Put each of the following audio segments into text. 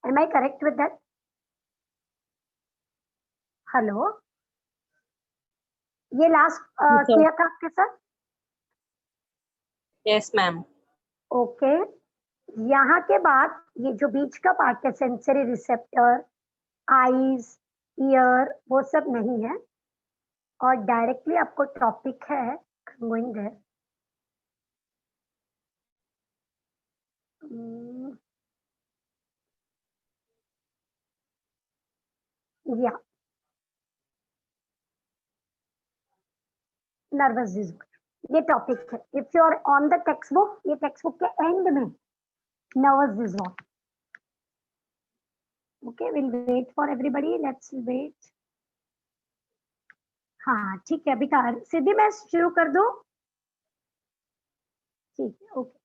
Am I correct with that? Hello, ये last Yes, sir. किया था आपके साथ? Yes, ma'am. ओके, यहाँ के बाद ये जो बीच का पार्ट है, सेंसरी रिसेप्टर, आईज, ईयर, वो सब नहीं है और डायरेक्टली आपको टॉपिक है गोइंग देयर। या नर्वस डिसऑर्डर ये टॉपिक है। If you are on the text book, ये टेक्स्ट बुक के एंड में nervous disorder. Okay, will wait for everybody, let's wait. हाँ ठीक है, अभी सिद्धि मैं शुरू कर दूं? ठीक है, okay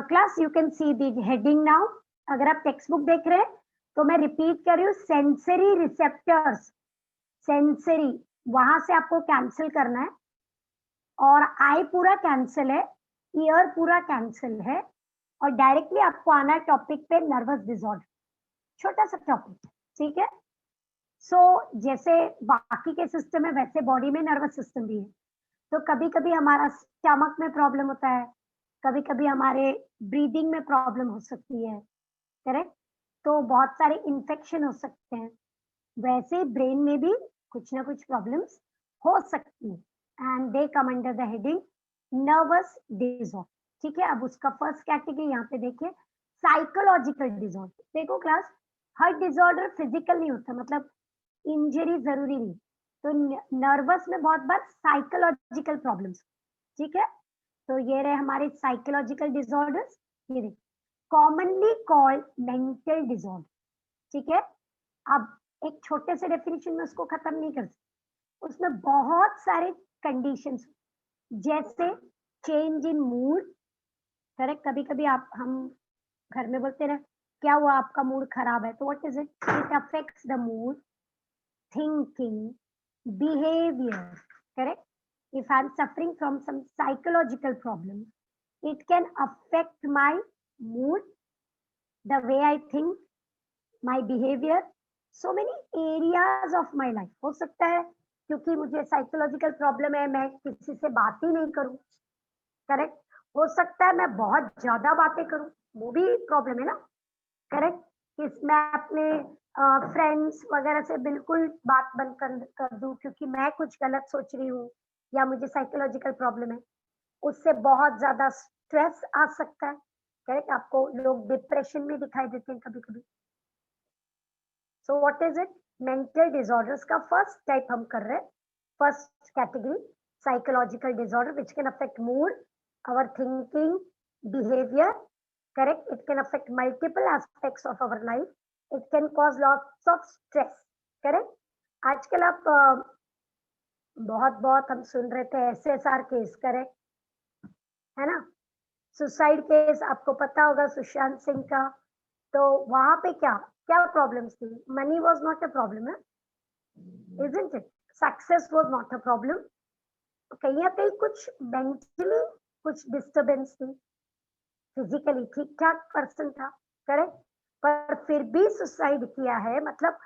class, you can see the heading now. अगर आप टेक्स्ट बुक देख रहे हैं तो मैं रिपीट कर रही हूँ, सेंसरी रिसेप्टर्स, सेंसरी वहां से आपको कैंसिल करना है और आई पूरा कैंसिल है, ईयर पूरा कैंसिल है और डायरेक्टली आपको आना है टॉपिक पे, नर्वस डिसऑर्डर। छोटा सा टॉपिक, ठीक है। सो जैसे बाकी के सिस्टम है वैसे बॉडी में नर्वस सिस्टम भी है। तो कभी कभी हमारा स्टमक में प्रॉब्लम होता है, कभी कभी हमारे ब्रीदिंग में प्रॉब्लम हो सकती है, करेक्ट। तो बहुत सारे इन्फेक्शन हो सकते हैं, वैसे ब्रेन में भी कुछ ना कुछ प्रॉब्लम्स हो सकती है and they come under the heading nervous disorder. ठीक है, अब उसका फर्स्ट कैटेगरी यहाँ पे देखिए, साइकोलॉजिकल डिसऑर्डर। देखो क्लास, हर डिसऑर्डर फिजिकल नहीं होता, मतलब इंजरी जरूरी नहीं। तो नर्वस में बहुत बार साइकोलॉजिकल प्रॉब्लम्स, ठीक है। तो ये रहे हमारे साइकोलॉजिकल डिसऑर्डर्स, ये देखिए, कॉमनली कॉल्ड मेंटल डिसऑर्डर, ठीक है। अब एक छोटे से डेफिनेशन में उसको खत्म नहीं कर सकते, उसमें बहुत सारे कंडीशंस, जैसे चेंज इन मूड, करेक्ट। कभी कभी आप हम घर में बोलते हैं ना, क्या हुआ आपका मूड खराब है, तो what is it, it affects the mood, thinking, behavior, correct? If I'm suffering from some psychological problem, it can affect my mood, the way I think, my behavior, so many areas of my life. हो सकता है क्योंकि मुझे psychological problem है, मैं किसी से बात ही नहीं करूं, करेक्ट। हो सकता है मैं बहुत ज्यादा बातें करूं, वो भी प्रॉब्लम है ना, करेक्ट। मैं अपने फ्रेंड्स वगैरह से बिल्कुल बात बंद कर दूं क्योंकि मैं कुछ गलत सोच रही हूँ या मुझे साइकोलॉजिकल प्रॉब्लम है, उससे बहुत ज्यादा स्ट्रेस आ सकता है, करेक्ट। आपको लोग डिप्रेशन में दिखाई देते हैं कभी कभी। So what is it, mental disorders का फर्स्ट टाइप हम कर रहे हैं, first category, psychological disorder which can affect mood, our thinking, behavior, correct. It can affect multiple aspects of our life. It can cause lots of stress, correct. आजकल आप बहुत बहुत हम सुन रहे थे SSR केस, करेक्ट है ना, सुसाइड केस, आपको पता होगा सुशांत सिंह का। तो वहां पे क्या क्या प्रॉब्लम्स थी, money was not a problem है, isn't it? Success was not a problem, कहीं ना कहीं कुछ मेंटली कुछ डिस्टर्बेंस थी, फिजिकली ठीक ठाक पर्सन था, करेक्ट, पर फिर भी सुसाइड किया है। मतलब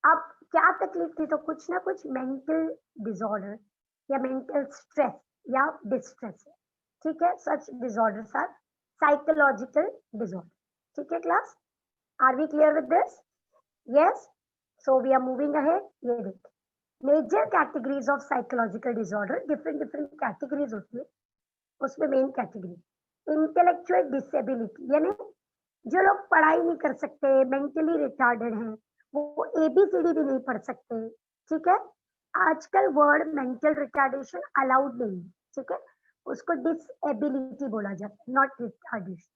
अब क्या तकलीफ थी, तो कुछ ना कुछ मेंटल डिसऑर्डर या मेंटल स्ट्रेस या डिस्ट्रेस है, ठीक है। Such disorders are psychological disorder, ठीक है class, are we clear with this? Yes, so we are moving ahead. ये देखिए, major categories of psychological disorder, different different categories होती है, उसमें मेन कैटेगरी इंटेलेक्चुअल डिसेबिलिटी, यानी जो लोग पढ़ाई नहीं कर सकते, मेंटली रिटार्डेड हैं, वो एबीसीडी भी नहीं पढ़ सकते, ठीक है। आजकल वर्ड मेंटल रिटार्डेशन अलाउड नहीं है, ठीक है, उसको डिसेबिलिटी बोला जाता है, नॉट रिटार्डेशन।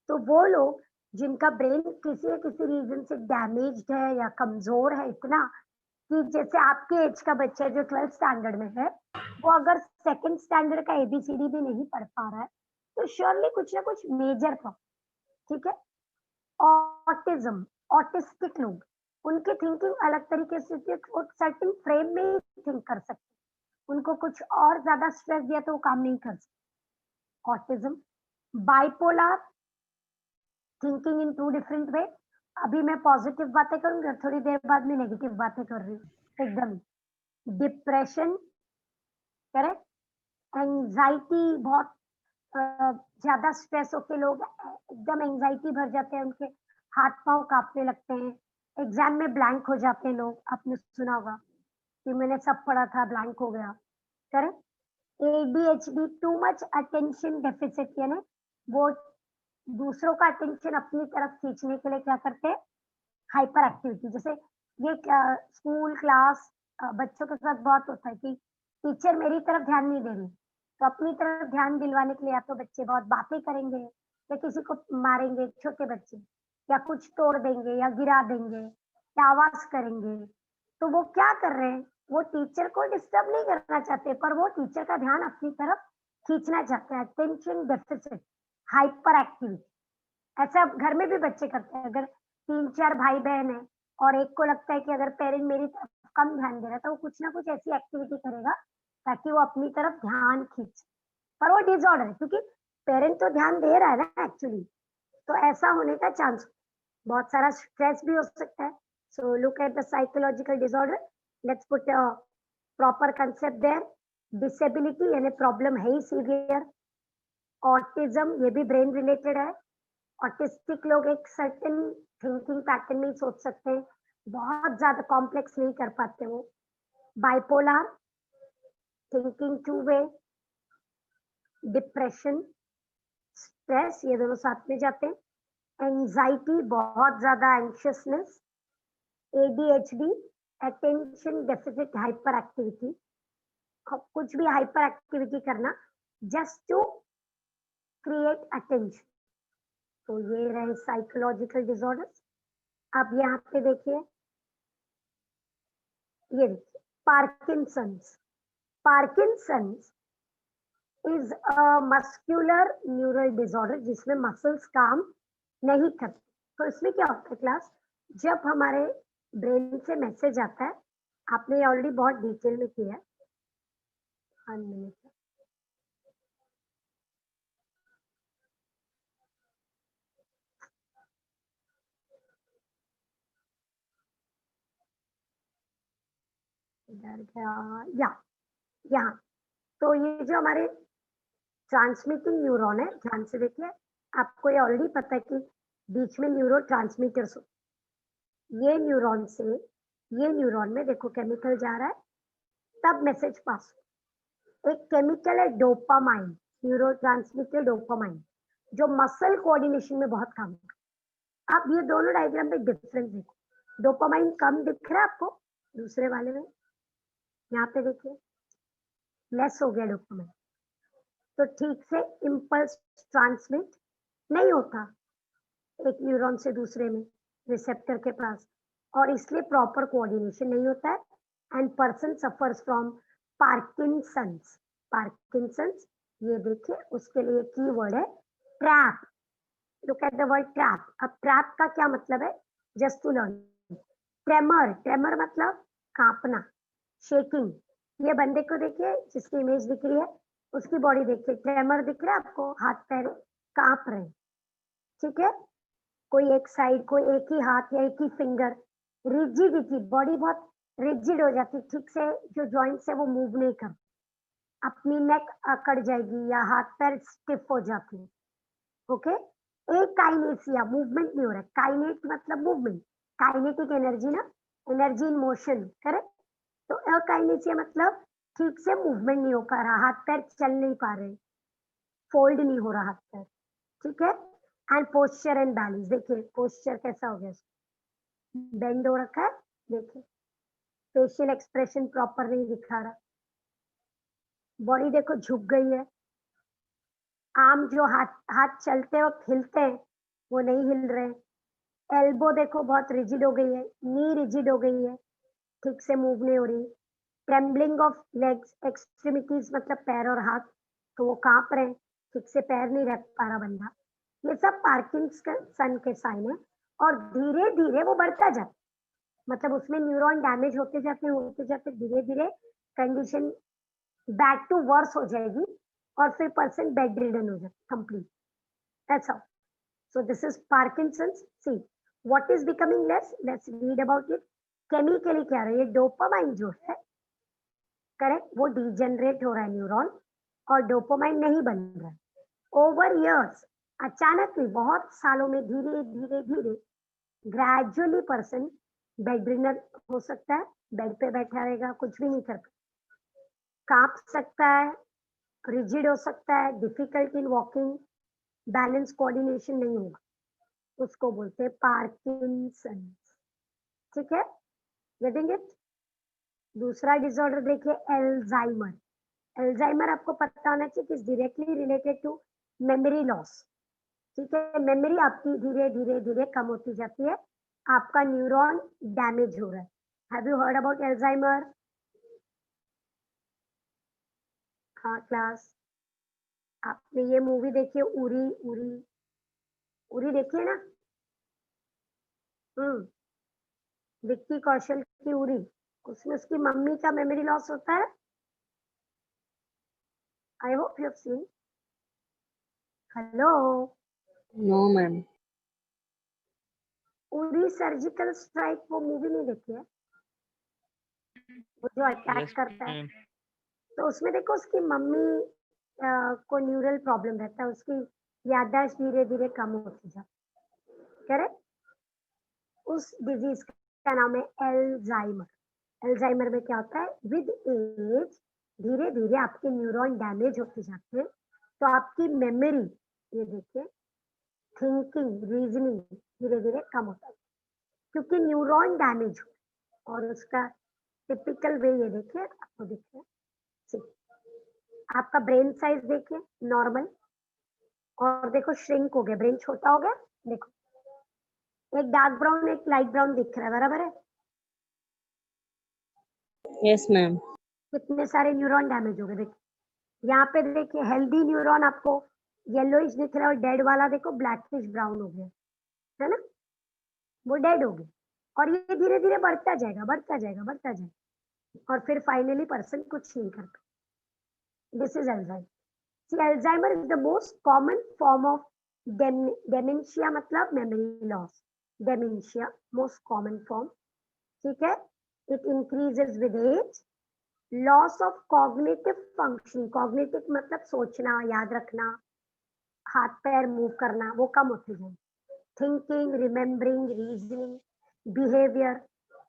तो वो लोग जिनका ब्रेन किसी न किसी रीजन से डैमेज्ड है या कमजोर है इतना कि जैसे आपके एज का बच्चा जो 12th स्टैंडर्ड में है, वो अगर सेकंड स्टैंडर्ड का एबीसीडी भी नहीं पढ़ पा रहा है, तो श्योरली कुछ ना कुछ मेजर प्रॉब्लम, ठीक है। ऑटिज्म, ऑटिस्टिक लोग, उनकी थिंकिंग अलग तरीके से, वो सर्टेन फ्रेम में ही थिंक कर सकते, उनको कुछ और ज्यादा स्ट्रेस दिया तो वो काम नहीं कर सकते। Autism, bipolar thinking in two different way, अभी मैं पॉजिटिव बातें करूंगी और थोड़ी देर बाद में नेगेटिव बातें कर रही हूँ एकदम। डिप्रेशन, करेक्ट, एंजाइटी, बहुत ज्यादा स्ट्रेस होके लोग एकदम एंजाइटी भर जाते हैं, उनके हाथ पांव कांपने लगते हैं, एग्जाम में ब्लैंक हो जाते हैं लोग, आपने सुना होगा कि मैंने सब पढ़ा था ब्लैंक हो गया, correct. ADHD, too much attention deficit, यानी वो दूसरों का अटेंशन अपनी तरफ खींचने के लिए क्या करते हैं, हाइपर एक्टिविटी। जैसे ये स्कूल क्लास बच्चों के साथ बहुत होता है कि टीचर मेरी तरफ ध्यान नहीं दे रही, तो अपनी तरफ ध्यान दिलवाने के लिए या तो बच्चे बहुत बातें करेंगे या किसी को मारेंगे, छोटे बच्चे, या कुछ तोड़ देंगे या गिरा देंगे या आवाज करेंगे। तो वो क्या कर रहे हैं, वो टीचर को डिस्टर्ब नहीं करना चाहते, पर वो टीचर का ध्यान अपनी तरफ खींचना चाहते हैं। अटेंशन डेफिसिट, हाइपर एक्टिविटी, ऐसा घर में भी बच्चे करते हैं। अगर 3-4 भाई-बहन हैं और एक को लगता है कि अगर पेरेंट मेरी तरफ कम ध्यान दे रहा है, तो वो कुछ ना कुछ ऐसी एक्टिविटी करेगा ताकि वो अपनी तरफ ध्यान खींचे। पर वो डिसऑर्डर है, क्योंकि पेरेंट तो ध्यान दे रहा है ना एक्चुअली, तो ऐसा होने का चांस, बहुत सारा स्ट्रेस भी हो सकता है। So look at the psychological disorder, let's put a proper concept there. Disability यानी प्रॉब्लम है ही सीवियर। ऑटिज्म, ये भी ब्रेन रिलेटेड है। ऑटिस्टिक लोग एक सर्टेन थिंकिंग पैटर्न में ही सोच सकते हैं, बहुत ज्यादा कॉम्प्लेक्स नहीं कर पाते वो। Bipolar, thinking two way, depression, stress, ये दोनों साथ में जाते हैं। एंजाइटी, बहुत ज्यादा anxiousness. ADHD, attention deficit hyper activity, कुछ भी हाइपर एक्टिविटी करना जस्ट टू क्रिएट अटेंशन। तो ये रहे साइकोलॉजिकल डिसऑर्डर्स। अब यहाँ पे देखिए, ये देखिए Parkinson's. Parkinson's is a muscular neural disorder जिसमें मसल्स काम नहीं करते। तो इसमें क्या होता है क्लास, जब हमारे ब्रेन से मैसेज आता है, आपने ऑलरेडी बहुत डिटेल में किया है। 1 मिनट, इधर गया या यहाँ। तो ये जो हमारे ट्रांसमिटिंग न्यूरॉन है, ध्यान से देखिए, आपको ये ऑलरेडी पता है कि बीच में न्यूरो ट्रांसमीटर्स, ये न्यूरॉन से ये न्यूरॉन में देखो केमिकल जा रहा है, तब मैसेज पास। एक केमिकल है डोपामाइन, न्यूरोट्रांसमीटर डोपामाइन, जो मसल कोऑर्डिनेशन में बहुत काम करता है। अब ये दोनों डायग्राम में डिफरेंस देखो, डोपामाइन कम दिख रहा है आपको, दूसरे वाले में यहाँ पे देखिए लेस हो गया डोपामाइन, तो ठीक से इम्पल्स ट्रांसमिट नहीं होता एक न्यूरॉन से दूसरे में रिसेप्टर के पास, और इसलिए प्रॉपर कोऑर्डिनेशन नहीं होता है and person suffers from Parkinson's. Parkinson's, ये देखिए उसके लिए कीवर्ड है trap. Look at the word trap. अब ट्रैप का क्या मतलब है, just to learn. Tremor, tremor मतलब कांपना, शेकिंग। ये बंदे को देखिए जिसकी इमेज दिख रही है, उसकी बॉडी देखिए, ट्रेमर दिख रहा है आपको, हाथ पैर कांप रहे हैं, ठीक है। कोई एक साइड, कोई एक ही हाथ या एक ही फिंगर, रिजिडिटी, बॉडी बहुत रिजिड हो जाती, ठीक से जो जॉइंट्स है वो मूव नहीं कर, अपनी नेक अकड़ जाएगी या हाथ पैर स्टिफ हो जाते हैं, ओके। एक काइनेसिया, मूवमेंट नहीं हो रहा है, काइनेट मतलब मूवमेंट, काइनेटिक एनर्जी ना, एनर्जी इन मोशन, करेक्ट। तो अकाइनेसिया मतलब ठीक से मूवमेंट नहीं हो पा रहा, हाथ पैर चल नहीं पा रहे, फोल्ड नहीं हो रहा हाथ पैर, ठीक है। एंड पोस्चर एंड बैलेंस, देखिए पोस्चर कैसा हो गया, बेंड हो रखा है, देखिए फेशियल एक्सप्रेशन प्रॉपर नहीं दिखा रहा, बॉडी देखो झुक गई है, आर्म जो हाथ हाथ चलते वक्त हिलते हैं वो नहीं हिल रहे, एल्बो देखो बहुत रिजिड हो गई है, नी रिजिड हो गई है, ठीक से मूव नहीं हो रही, ट्रेम्बलिंग ऑफ लेग्स, एक्सट्रीमिटीज मतलब पैर और हाथ, तो वो कांप रहे हैं, ठीक से पैर नहीं रख पा रहा बंदा। ये सब पार्किंसन के साइन है, और धीरे धीरे वो बढ़ता जाता है, मतलब उसमें न्यूरॉन डैमेज होते जाते धीरे धीरे कंडीशन बैक टू वर्स हो जाएगी, और फिर पर्सन बेड रिडन हो जाए कंप्लीट, ऐसा। So this is Parkinson's. See, what is becoming less, let's read about it. Chemically क्या है, ये डोपामाइन जो है, करेक्ट, वो डिजेनरेट हो रहा है न्यूरॉन, और डोपामाइन नहीं बन रहा है। ओवर इयर्स, अचानक में बहुत सालों में धीरे धीरे धीरे ग्रेजुअली पर्सन बेडरिनर हो सकता है, बेड पे बैठा रहेगा, कुछ भी नहीं कर पाएगा, कांप सकता है, रिजिड हो सकता है, difficult in walking, balance coordination नहीं होगा, उसको बोलते हैं पार्किंसंस। ठीक है, गेटिंग इट। दूसरा डिसऑर्डर देखिए, एल्जाइमर। एल्जाइमर आपको पता होना चाहिए कि directly related to memory loss. ठीक है, मेमोरी आपकी धीरे धीरे धीरे कम होती जाती है, आपका न्यूरॉन डैमेज हो रहा है। Have you heard about Alzheimer? हाँ क्लास, आपने ये मूवी देखी है उरी? उरी, उरी देखिए ना। विक्की कौशल की उरी, उसमें उसकी मम्मी का मेमोरी लॉस होता है। I hope you have seen. Hello, No, ma'am. Uri surgical strike, वो मूवी नहीं देखी है? वो जो अटैक Yes, करता है, ma'am. तो उसमें देखो उसकी मम्मी को न्यूरल प्रॉब्लम रहता है, उसकी याददाश्त धीरे धीरे कम होती जाती है, करेक्ट। उस डिजीज का नाम है एल्जाइमर। एल्जाइमर में क्या होता है, विद एज धीरे धीरे आपके न्यूरॉन डैमेज होते जाते हैं, तो आपकी मेमोरी, ये देखिए, थिंकिंग, रीजनिंग धीरे धीरे कम होता है, क्योंकि न्यूरॉन डैमेज हो। और उसका टिपिकल वे ये देखिए, आपको देखिए, आपका ब्रेन साइज देखिए नॉर्मल, और देखो श्रिंक हो गया, ब्रेन छोटा हो गया, देखो एक डार्क ब्राउन एक लाइट ब्राउन दिख रहा है, बराबर है। Yes, ma'am. कितने सारे न्यूरॉन डैमेज हो गए, देखिए यहाँ पे देखिए, हेल्दी न्यूरॉन आपको येलोइश दिख रहा है, और डेड वाला देखो ब्लैकिश ब्राउन हो गया, है ना, वो डेड हो गए। और ये धीरे धीरे बढ़ता जाएगा, बढ़ता जाएगा, बढ़ता जाएगा, और फिर फाइनली पर्सन कुछ नहीं कर पाए। This is Alzheimer. See, Alzheimer is the most common form of dementia, मतलब memory loss. Dementia most common form, ठीक है। It increases with age. Loss of cognitive function, cognitive मतलब सोचना, याद रखना, हाथ पैर मूव करना, वो कम होते जाए। Thinking, remembering, reasoning, behaviour,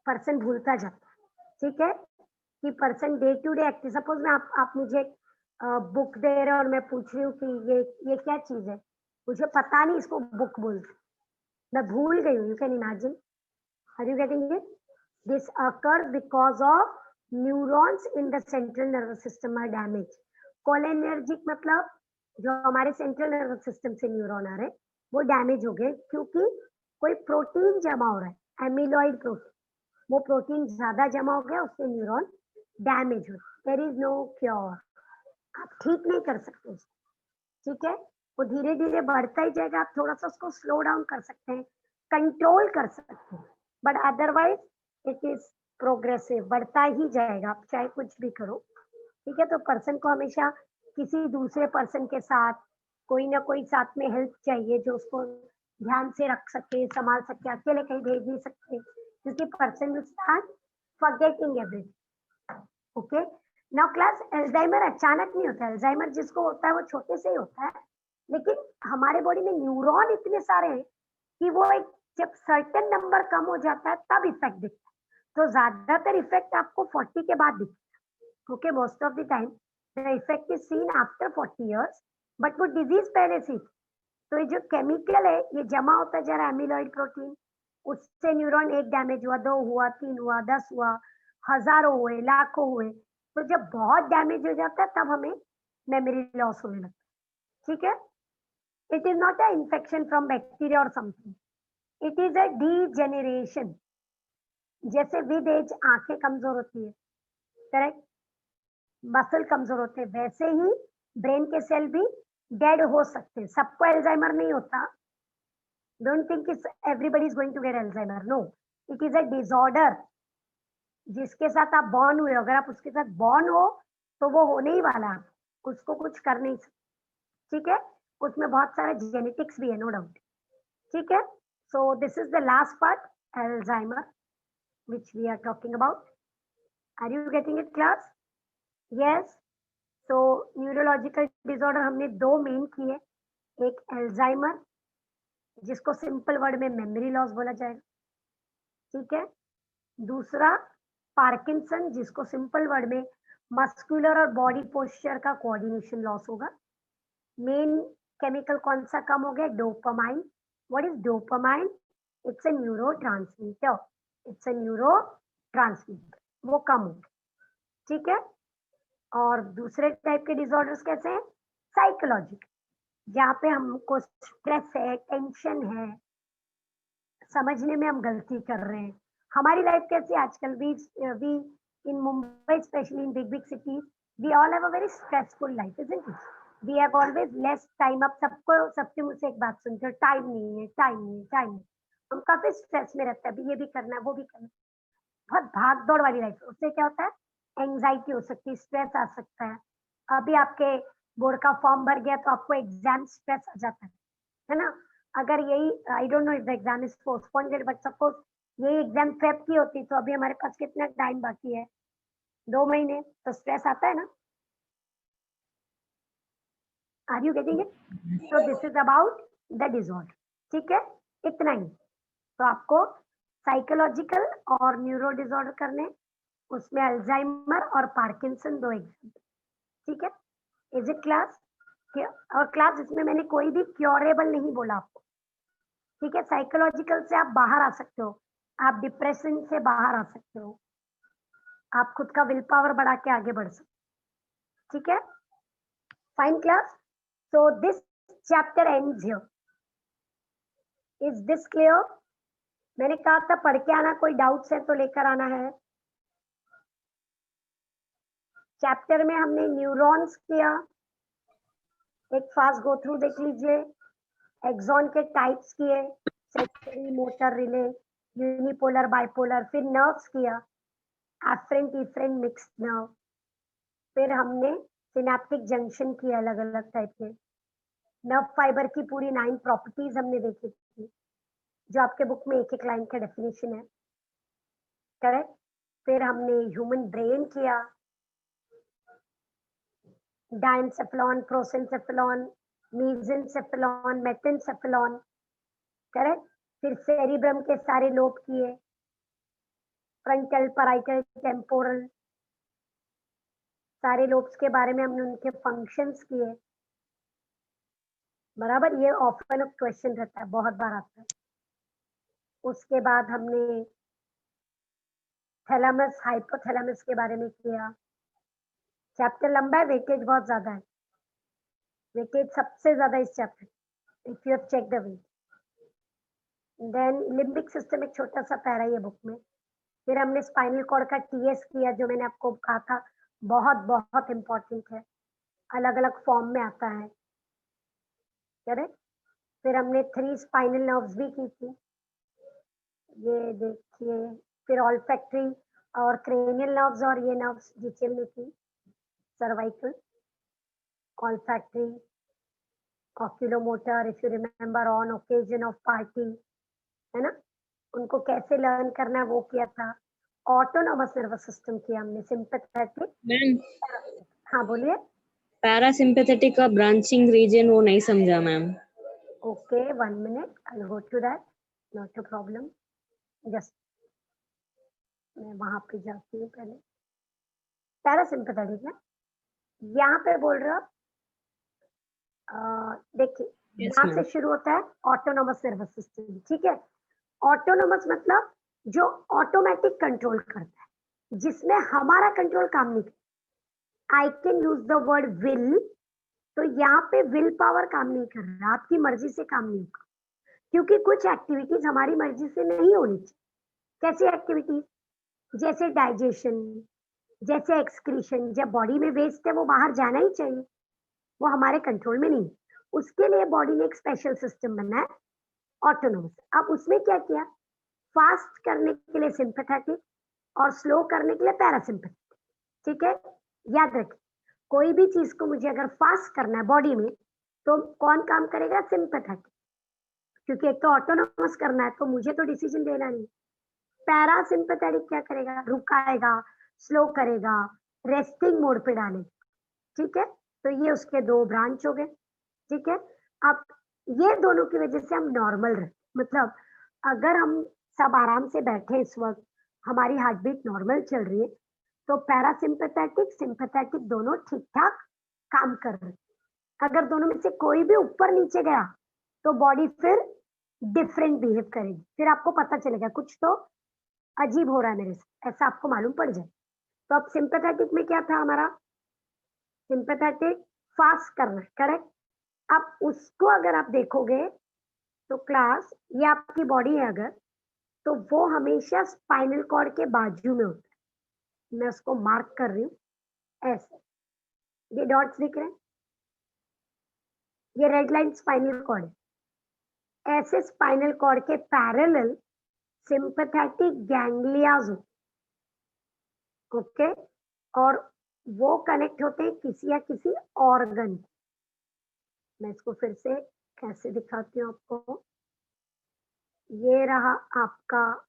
person भूलता जाता है। ठीक है, कि person day to day active, suppose मैं आप मुझे बुक दे रहे हो और मैं पूछ रही हूँ कि ये क्या चीज है, मुझे पता नहीं इसको बुक बोलते, मैं भूल गई हूँ। You can imagine, are you getting it? This occurs because of neurons in the central nervous system are damaged. Cholinergic मतलब जो हमारे सेंट्रल नर्वस सिस्टम से न्यूरॉन आ रहे हैं, वो डैमेज हो गए, क्योंकि कोई प्रोटीन जमा हो रहा है, एमिलॉइड प्रोटीन, वो प्रोटीन ज्यादा जमा हो गया, उससे न्यूरॉन डैमेज हो। देयर इज नो क्योर, आप ठीक नहीं कर सकते उसको, ठीक है, वो धीरे धीरे बढ़ता ही जाएगा। आप थोड़ा सा उसको स्लो डाउन कर सकते हैं, कंट्रोल कर सकते हैं, but otherwise it is progressive, बढ़ता ही जाएगा, आप चाहे कुछ भी करो। ठीक है, तो पर्सन को हमेशा किसी दूसरे पर्सन के साथ कोई ना कोई साथ में हेल्प चाहिए, जो उसको ध्यान से रख सके, संभाल सके, अकेले कहीं भेज नहीं सकते, क्योंकि person will start forgetting everything. Okay, now class, Alzheimer अचानक नहीं होता है, एल्जाइमर जिसको होता है वो छोटे से ही होता है, लेकिन हमारे बॉडी में न्यूरॉन इतने सारे हैं कि वो एक, जब सर्टेन नंबर कम हो जाता है तब इफेक्ट दिखता है। तो ज्यादातर इफेक्ट आपको 40 के बाद दिखता है। Okay, most of the time the effect is seen after 40 years, but वो डिजीज पहले से थी। तो ये जो केमिकल है, ये जमा होता है जरा एमिलॉइड प्रोटीन, उससे न्यूरॉन एक डैमेज हुआ, 2 हुआ, 3 हुआ, 10 हुआ, हजारों हुए, लाखों हुए। तो जब बहुत डैमेज हो जाता है तब हमें मेमोरी लॉस होने लगता है। ठीक है, it is not a infection from bacteria और something, it is a degeneration. जैसे विद एज आंखें कमजोर होती है, करेक्ट, मसल कमजोर होते हैं, वैसे ही ब्रेन के सेल भी डेड हो सकते हैं। सबको एल्जाइमर नहीं होता, don't think everybody is going to get Alzheimer, no, it is a disorder. जिसके साथ आप बॉर्न हुए, अगर आप उसके साथ बॉर्न हो तो वो होने ही वाला, उसको कुछ कर नहीं सकते। ठीक है, उसमें बहुत सारा जेनेटिक्स भी है, नो डाउट। ठीक है, So this is the last part, Alzheimer, which we are talking about. Are you getting it, class? Yes. So neurological disorder हमने दो मेन किए, एक एल्जाइमर जिसको सिंपल वर्ड में मेमोरी लॉस बोला जाएगा, ठीक है। दूसरा पार्किंसन जिसको सिंपल वर्ड में मस्कुलर और बॉडी पोस्चर का कोऑर्डिनेशन लॉस होगा। मेन केमिकल कौन सा कम हो गया? Dopamine. What is dopamine? It's a neurotransmitter, it's a neurotransmitter, वो कम हो गया, ठीक है। और दूसरे टाइप के डिसऑर्डर्स कैसे हैं? साइकोलॉजिकल, जहाँ पे हमको स्ट्रेस है, टेंशन है, समझने में हम गलती कर रहे हैं। हमारी लाइफ कैसी आजकल? We in Mumbai, especially in big cities, we all have a very stressful life, isn't it? We have always less time. अब सबके मुंह से एक बात सुनते हो, टाइम नहीं है, टाइम नहीं है, टाइम नहीं। हम काफी स्ट्रेस में रहते हैं, अभी ये भी करना है, वो भी करना है, बहुत भाग दौड़ वाली लाइफ। उससे क्या होता है? एंजाइटी हो सकती है, स्ट्रेस आ सकता है। अभी आपके बोर्ड का फॉर्म भर गया तो आपको एग्जाम स्ट्रेस आ जाता है ना? अगर यही, आई don't know if the exam is postponed, but suppose यही एग्जाम फेब की होती तो अभी हमारे पास कितना टाइम बाकी है? 2 महीने, तो स्ट्रेस आता है ना? Are you getting it? So this is about the disorder, ठीक है, इतना ही। तो आपको साइकोलॉजिकल और न्यूरो डिसऑर्डर करने, उसमें अल्जाइमर और पार्किंसन दो एग्जाम्पल, ठीक है। Is it class? और क्लास इसमें मैंने कोई भी क्योरेबल नहीं बोला आपको, ठीक है। साइकोलॉजिकल से आप बाहर आ सकते हो, आप डिप्रेशन से बाहर आ सकते हो, आप खुद का विल पावर बढ़ा के आगे बढ़ सकते हो, ठीक है। Fine class, so this chapter ends here. Is this clear? मैंने कहा था पढ़ के आना, कोई डाउट्स है तो लेकर आना है। चैप्टर में हमने न्यूरॉन्स किया, एक फास्ट गो थ्रू देख लीजिए। एक्सॉन के टाइप्स किए, sensory, motor, relay, unipolar, bipolar. फिर नर्व्स किया, एफरेंट, इफरेंट, मिक्स्ड नर्व। फिर हमने सिनेप्टिक जंक्शन किया, अलग अलग टाइप के। नर्व फाइबर की पूरी 9 प्रॉपर्टीज हमने देखी थी, जो आपके बुक में एक एक लाइन का डेफिनेशन है, करेक्ट। फिर हमने ह्यूमन ब्रेन किया, डायनसेफेलॉन, प्रोसेनसेफेलॉन, मीसेंसेफेलॉन, मेटेनसेफेलॉन, करेक्ट। फिर सेरिब्रम के सारे लोब किए, फ्रंटल, पैराइटल, टेम्पोरल, सारे लोब्स के बारे में हमने उनके फंक्शंस किए, बराबर। ये ऑफन क्वेश्चन रहता है, बहुत बार आता है। उसके बाद हमने थैलेमस, हाइपोथैलेमस के बारे में किया। चैप्टर लंबा है, वेटेज बहुत ज्यादा है, वेटेज सबसे ज्यादा इस chapter, if you have check the weight. Then limbic system एक छोटा सा पैरा है बुक में। फिर हमने स्पाइनल कॉर्ड का टीएस किया, जो मैंने आपको कहा था बहुत बहुत इंपॉर्टेंट है, अलग अलग फॉर्म में आता है, करेक्ट। फिर हमने 3 स्पाइनल नर्व्स भी की थी, ये देखिए। फिर ऑल्फैक्टरी और क्रेनियल नर्व्स, और ये नर्व्स डिटेल में थी, cervical, olfactory, oculomotor, if you remember on occasion of party, है ना, उनको कैसे लर्न करना है वो किया था। ऑटोनोमस नर्वस सिस्टम किया हमने, सिंपैथेटिक। मैम, हाँ बोलिए। पैरासिम्पैथेटिक का ब्रांचिंग रीजन वो नहीं समझा ma'am. Okay, 1 minute, I will go to that, not a problem. Just मैं वहां पे जाती हूँ पहले। पैरासिम्पैथेटिक ना, यहाँ पे बोल रहे हो, देखिए यस यहाँ से मैम। शुरू होता है ऑटोनोमस नर्वस सिस्टम, ठीक है। ऑटोनोमस मतलब जो ऑटोमेटिक कंट्रोल करता है, जिसमें हमारा कंट्रोल काम नहीं करता। I can use the word will, तो यहाँ पे विल पावर काम नहीं कर रहा, आपकी मर्जी से काम नहीं होगा, क्योंकि कुछ एक्टिविटीज हमारी मर्जी से नहीं होनी चाहिए। कैसी एक्टिविटीज? जैसे डाइजेशन, जैसे एक्सक्रीशन, जब बॉडी में वेस्ट है वो बाहर जाना ही चाहिए, वो हमारे कंट्रोल में नहीं। उसके लिए बॉडी ने एक स्पेशल सिस्टम बनाया, ऑटोनोमस। अब उसमें क्या किया? फास्ट करने के लिए सिंपैथेटिक और स्लो करने के लिए पैरासिम्पैथेटिक, ठीक है। याद रखें, कोई भी चीज को मुझे अगर फास्ट करना है बॉडी में, तो कौन काम करेगा? सिंपैथेटिक। क्योंकि एक तो ऑटोनोमस करना है, तो मुझे तो डिसीजन देना नहीं। पैरासिम्पैथेटिक क्या करेगा, रुकाएगा, स्लो करेगा, रेस्टिंग मोड पे डालेगा। ठीक है, तो ये उसके 2 ब्रांच हो गए। ठीक है, अब ये दोनों की वजह से हम नॉर्मल रहे, मतलब अगर हम सब आराम से बैठे इस वक्त, हमारी हार्ट बीट नॉर्मल चल रही है, तो पैरासिम्पैथेटिक सिंपैथेटिक दोनों ठीक ठाक काम कर रहे हैं। अगर दोनों में से कोई भी ऊपर नीचे गया तो बॉडी फिर डिफरेंट बिहेव करेगी, फिर आपको पता चलेगा कुछ तो अजीब हो रहा है मेरे से, ऐसा आपको मालूम पड़ जाए। तो अब सिंपैथेटिक में क्या था हमारा, सिंपैथेटिक फास्ट करना है, करेक्ट। अब उसको अगर आप देखोगे तो क्लास, ये आपकी बॉडी है अगर, तो वो हमेशा स्पाइनल कॉर्ड के बाजू में होता है। मैं उसको मार्क कर रही हूँ ऐसे, ये डॉट्स दिख रहे हैं, ये रेड लाइन स्पाइनल कॉर्ड है। ऐसे स्पाइनल कॉर्ड के पैरेलल सिंपैथेटिक गैंग्लियाज होते, ओके, और वो कनेक्ट होते हैं किसी या किसी ऑर्गन। मैं इसको फिर से कैसे दिखाती हूँ आपको। ये रहा आपका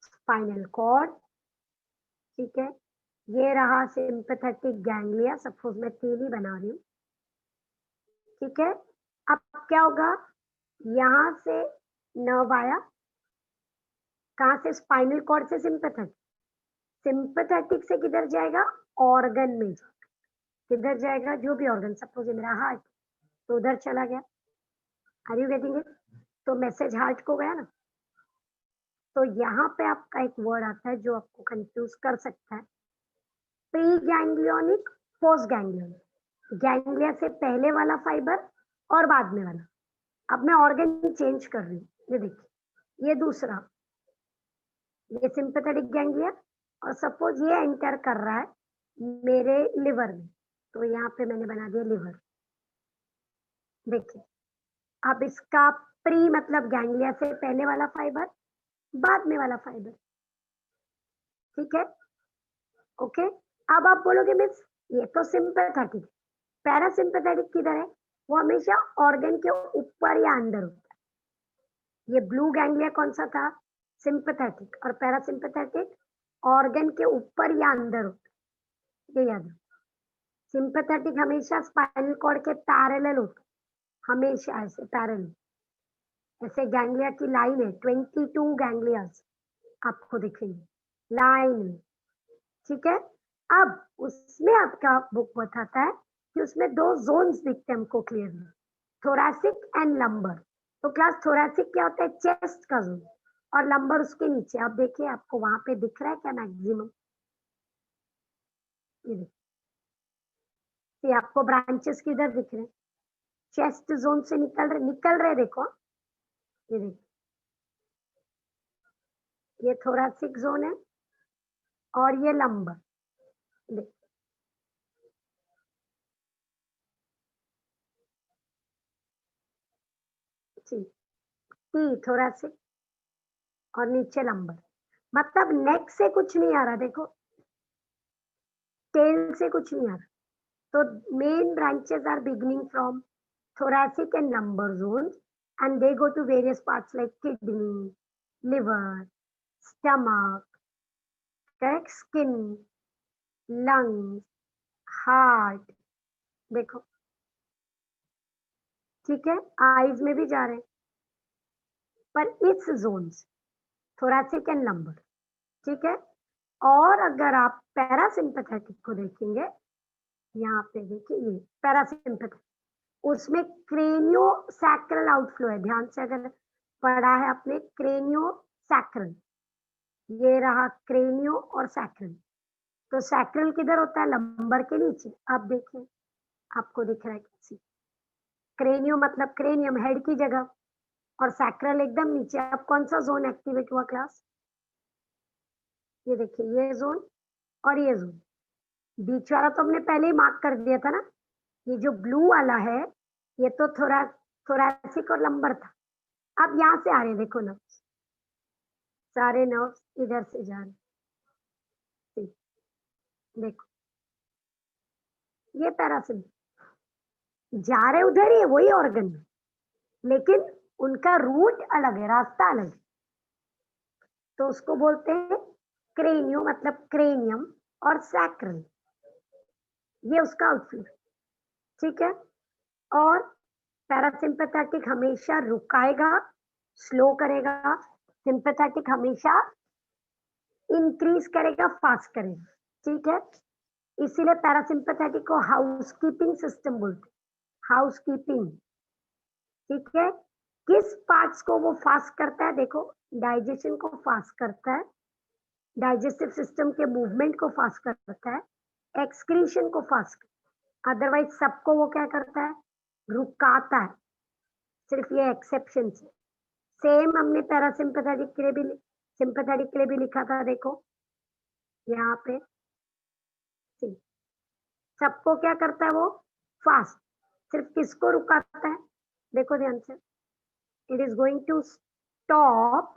स्पाइनल कॉर्ड, ठीक है, ये रहा सिंपैथेटिक गैंग्लिया, सपोज मैं तीली बना रही हूँ। ठीक है, अब क्या होगा, यहां से नर्व आया, कहां से, स्पाइनल कॉर्ड से सिंपैथेटिक, सिंपैथेटिक से किधर जाएगा, ऑर्गन में जाएगा। किधर जाएगा, जो भी ऑर्गन, सपोज ये मेरा हार्ट, तो उधर चला गया। Are you getting it? तो मैसेज हार्ट को गया ना। तो यहाँ पे आपका एक वर्ड आता है जो आपको कंफ्यूज कर सकता है, pre ganglionic, post ganglionic. Ganglia से पहले वाला फाइबर और बाद में वाला। अब मैं ऑर्गन चेंज कर रही हूँ, ये देखिए, ये दूसरा, ये सिंपैथेटिक गैंग्लिया, और सपोज ये एंटर कर रहा है मेरे लिवर में, तो यहाँ पे मैंने बना दिया लिवर। देखिए, अब इसका प्री मतलब गैंग्लिया से पहले वाला फाइबर, बाद में वाला फाइबर। ठीक है, ओके। अब आप बोलोगे मिस ये तो सिंपैथेटिक, पैरासिम्पैथेटिक किधर है, वो हमेशा ऑर्गन के ऊपर या अंदर होता है। ये ब्लू गैंग्लिया कौन सा था, सिंपैथेटिक, और पैरासिम्पैथेटिक ऑर्गन के ऊपर या अंदर होता है, ये याद रखो। सिंपैथेटिक हमेशा स्पाइनल कॉर्ड के पैरेलल होता है, हमेशा ऐसे पैरेलल, ऐसे गैंग्लिया की लाइन है, 22 गैंग्लियास आपको दिखेंगे लाइन में। ठीक है, अब उसमें आपका बुक बताता है कि उसमें 2 जोन्स दिखते हैं हमको क्लियरली, थोरैसिक एंड लंबर। तो क्लास थोरैसिक क्या होता है, चेस्ट का जोन, और लंबर उसके नीचे। आप देखिए, आपको वहां पे दिख रहा है क्या मैक्सिमम, ये आपको ब्रांचेस किधर दिख रहे हैं, चेस्ट जोन से निकल रहे देखो, ये देखिए, ये थोरैसिक जोन है और ये लंबर। देखिए, टी थोरैसिक और नीचे लंबर, मतलब नेक से कुछ नहीं आ रहा, देखो टेल से कुछ नहीं आ रहा। तो main branches are beginning from thoracic and lumbar zones, and they go to various parts like kidney, liver, stomach, correct, skin, lungs, heart। देखो, ठीक है, आईज में भी जा रहे हैं, पर इस जोन्स थोरैसिक एंड लंबर। ठीक है, और अगर आप पैरासिम्पैथेटिक को देखेंगे, यहाँ पे देखिए, ये पैरासिम्पैथेटिक, उसमें क्रेनियो सैक्रल आउटफ्लो है, ध्यान से अगर पढ़ा है आपने, क्रेनियो सैक्रल, ये रहा क्रेनियो और सैक्रल। तो सैक्रल किधर होता है, लंबर के नीचे। आप देखिए, आपको दिख रहा है कैसे, क्रेनियो मतलब क्रेनियम, हेड की जगह, और सैक्रल एकदम नीचे। अब कौन सा जोन एक्टिवेट हुआ क्लास, ये देखिए, ये जोन और ये जोन, बीच वाला तो हमने पहले ही मार्क कर दिया था ना। ये जो ब्लू वाला है, ये तो थोरैसिक और लंबर था। अब यहाँ से आ रहे हैं, देखो नर्व्स, सारे नर्व्स इधर से जा रहे हैं, देखो, ये पैरासिम्पैथेटिक जा रहे उधर ही है, वही ऑर्गन में, लेकिन उनका रूट अलग है, रास्ता अलग है, तो उसको बोलते हैं क्रेनियो मतलब क्रेनियम और सैक्रल, ये उसका आउटफ्लो, ठीक है। और पैरासिम्पैथेटिक हमेशा रुकाएगा, स्लो करेगा, सिंपैथेटिक हमेशा इंक्रीज करेगा, फास्ट करेगा, ठीक है। इसीलिए पैरासिम्पैथेटिक को हाउसकीपिंग सिस्टम बोलते हैं, हाउसकीपिंग, ठीक है। किस पार्ट्स को वो फास्ट करता है? देखो, डाइजेशन को फास्ट करता है, डाइजेस्टिव सिस्टम के मूवमेंट को फास्ट करता है, एक्सक्रीशन को फास्ट करता है, अदरवाइज सबको वो क्या करता है? रुकाता है, सिर्फ ये एक्सेप्शन है। सेम हमने पैरासिम्पैथेटिक के लिए भी, सिंपैथेटिक के लिए भी लिखा था, देखो यहाँ पे सबको क्या करता है वो? फास्ट। सिर्फ किसको रुकाता है? देखो ध्यान से, it is going to stop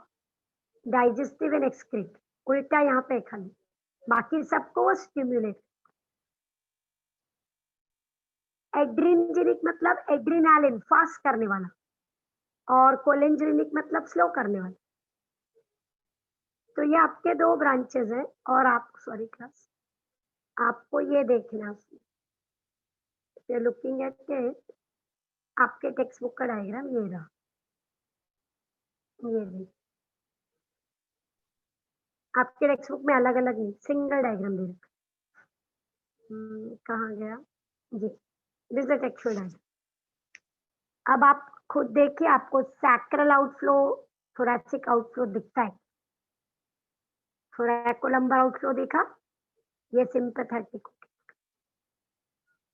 digestive and excrete, उल्टा यहाँ पे खाली, बाकी सबको वो स्टिम्युलेट। एड्रिनजेनिक मतलब एड्रिनालिन, फास्ट करने वाला, और कोलिनजेनिक मतलब स्लो करने वाला। तो ये आपके दो ब्रांचेस हैं, और आप सॉरी क्लास, आपको ये देखना है, लुकिंग एट इट, आपके टेक्स्ट बुक का डायग्राम ये रहा, ये भी आपके टेक्स्ट बुक में अलग अलग नहीं, सिंगल डायग्राम दे रखा। कहाँ गया जी, दिस इज टेक्सचुअल डायग्राम। अब आप खुद देखिए, आपको सैक्रल आउटफ्लो, थोरैसिक आउटफ्लो दिखता है, थोरैकोलम्बर आउटफ्लो देखा, ये सिंपैथेटिक।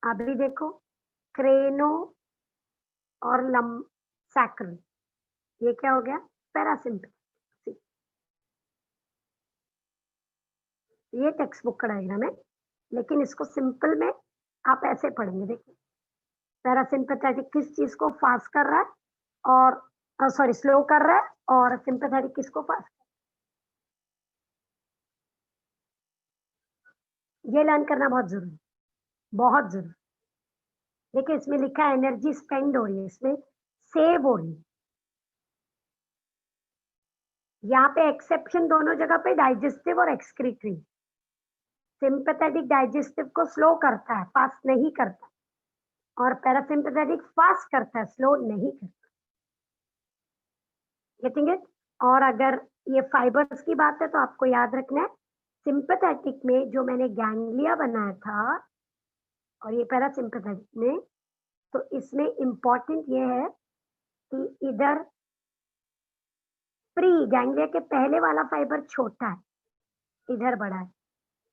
अभी देखो, क्रेनो और सैक्रल, ये क्या हो गया? पैरासिम्पैथेटिक। ये टेक्स्ट बुक का डायग्राम है, लेकिन इसको सिंपल में आप ऐसे पढ़ेंगे। देखिए, पैरासिम्पैथेटिक किस चीज को फास्ट कर रहा है, और सॉरी स्लो कर रहा है, और सिंपैथेटिक किसको फास्ट। ये लर्न करना बहुत जरूरी, बहुत जरूरी। देखिए, इसमें लिखा है एनर्जी स्पेंड हो रही है, इसमें सेव हो रही है। यहाँ पे एक्सेप्शन दोनों जगह पे डाइजेस्टिव और एक्सक्रीटरी। सिंपैथेटिक डाइजेस्टिव को स्लो करता है, फास्ट नहीं करता, और पैरासिम्पैथेटिक फास्ट करता है, स्लो नहीं करता। Getting it? और अगर ये फाइबर्स की बात है तो आपको याद रखना है, सिंपैथेटिक में जो मैंने गैंग्लिया बनाया था और ये पैरासिम्पैथेटिक में, तो इसमें इंपॉर्टेंट ये है कि इधर प्री गैंग्लिया के पहले वाला फाइबर छोटा है, इधर बड़ा है,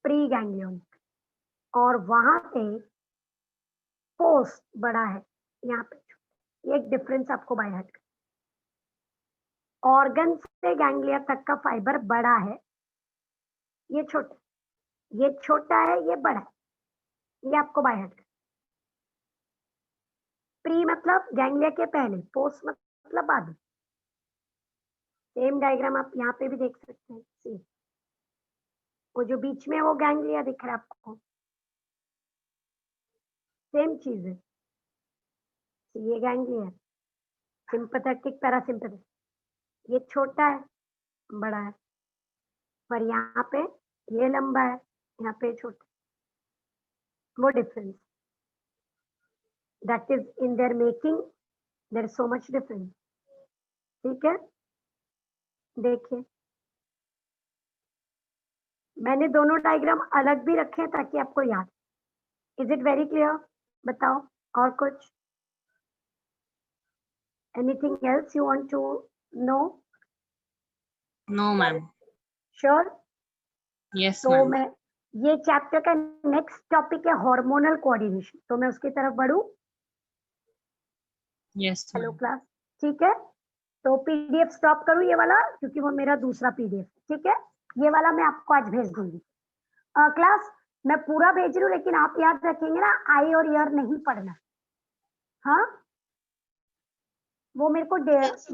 प्री गैंग्लियोनिक, और वहां पे पोस्ट बड़ा है, यहाँ पे छोटा। ये एक डिफरेंस आपको बाय हार्ट करना। ऑर्गन से गैंग्लिया तक का फाइबर बड़ा है, ये छोटा, ये छोटा है, ये बड़ा है, ये आपको बाय हार्ट करना। प्री मतलब गैंग्लिया के पहले, पोस्ट मतलब बाद में। सेम डायग्राम आप यहाँ पे भी देख सकते हैं। सी, वो जो बीच में वो गैंग्लिया दिख रहा है आपको, सेम चीज है। ये गैंग्लिया, सिंपैथेटिक पैरासिम्पैथेटिक, ये छोटा है, बड़ा है, पर यहाँ पे ये लंबा है, यहाँ पे छोटा, वो difference, that is in there making, there is so much difference. ठीक है, देखिए मैंने दोनों डायग्राम अलग भी रखे हैं ताकि आपको याद। Is it very clear? बताओ, और कुछ? Anything else you want to know? No, ma'am. Sure? Yes, तो ma'am. मैं, ये चैप्टर का नेक्स्ट टॉपिक है हार्मोनल कोऑर्डिनेशन, तो मैं उसकी तरफ बढ़ूं? Yes, hello ma'am. क्लास, ठीक है। तो पीडीएफ स्टॉप करूं ये वाला, क्योंकि वो मेरा दूसरा पीडीएफ, ठीक है। ये वाला मैं आपको आज भेज दूंगी। क्लास मैं पूरा भेज रही हूँ, लेकिन आप याद रखेंगे ना, आई और ईयर नहीं पढ़ना। हाँ, वो मेरे को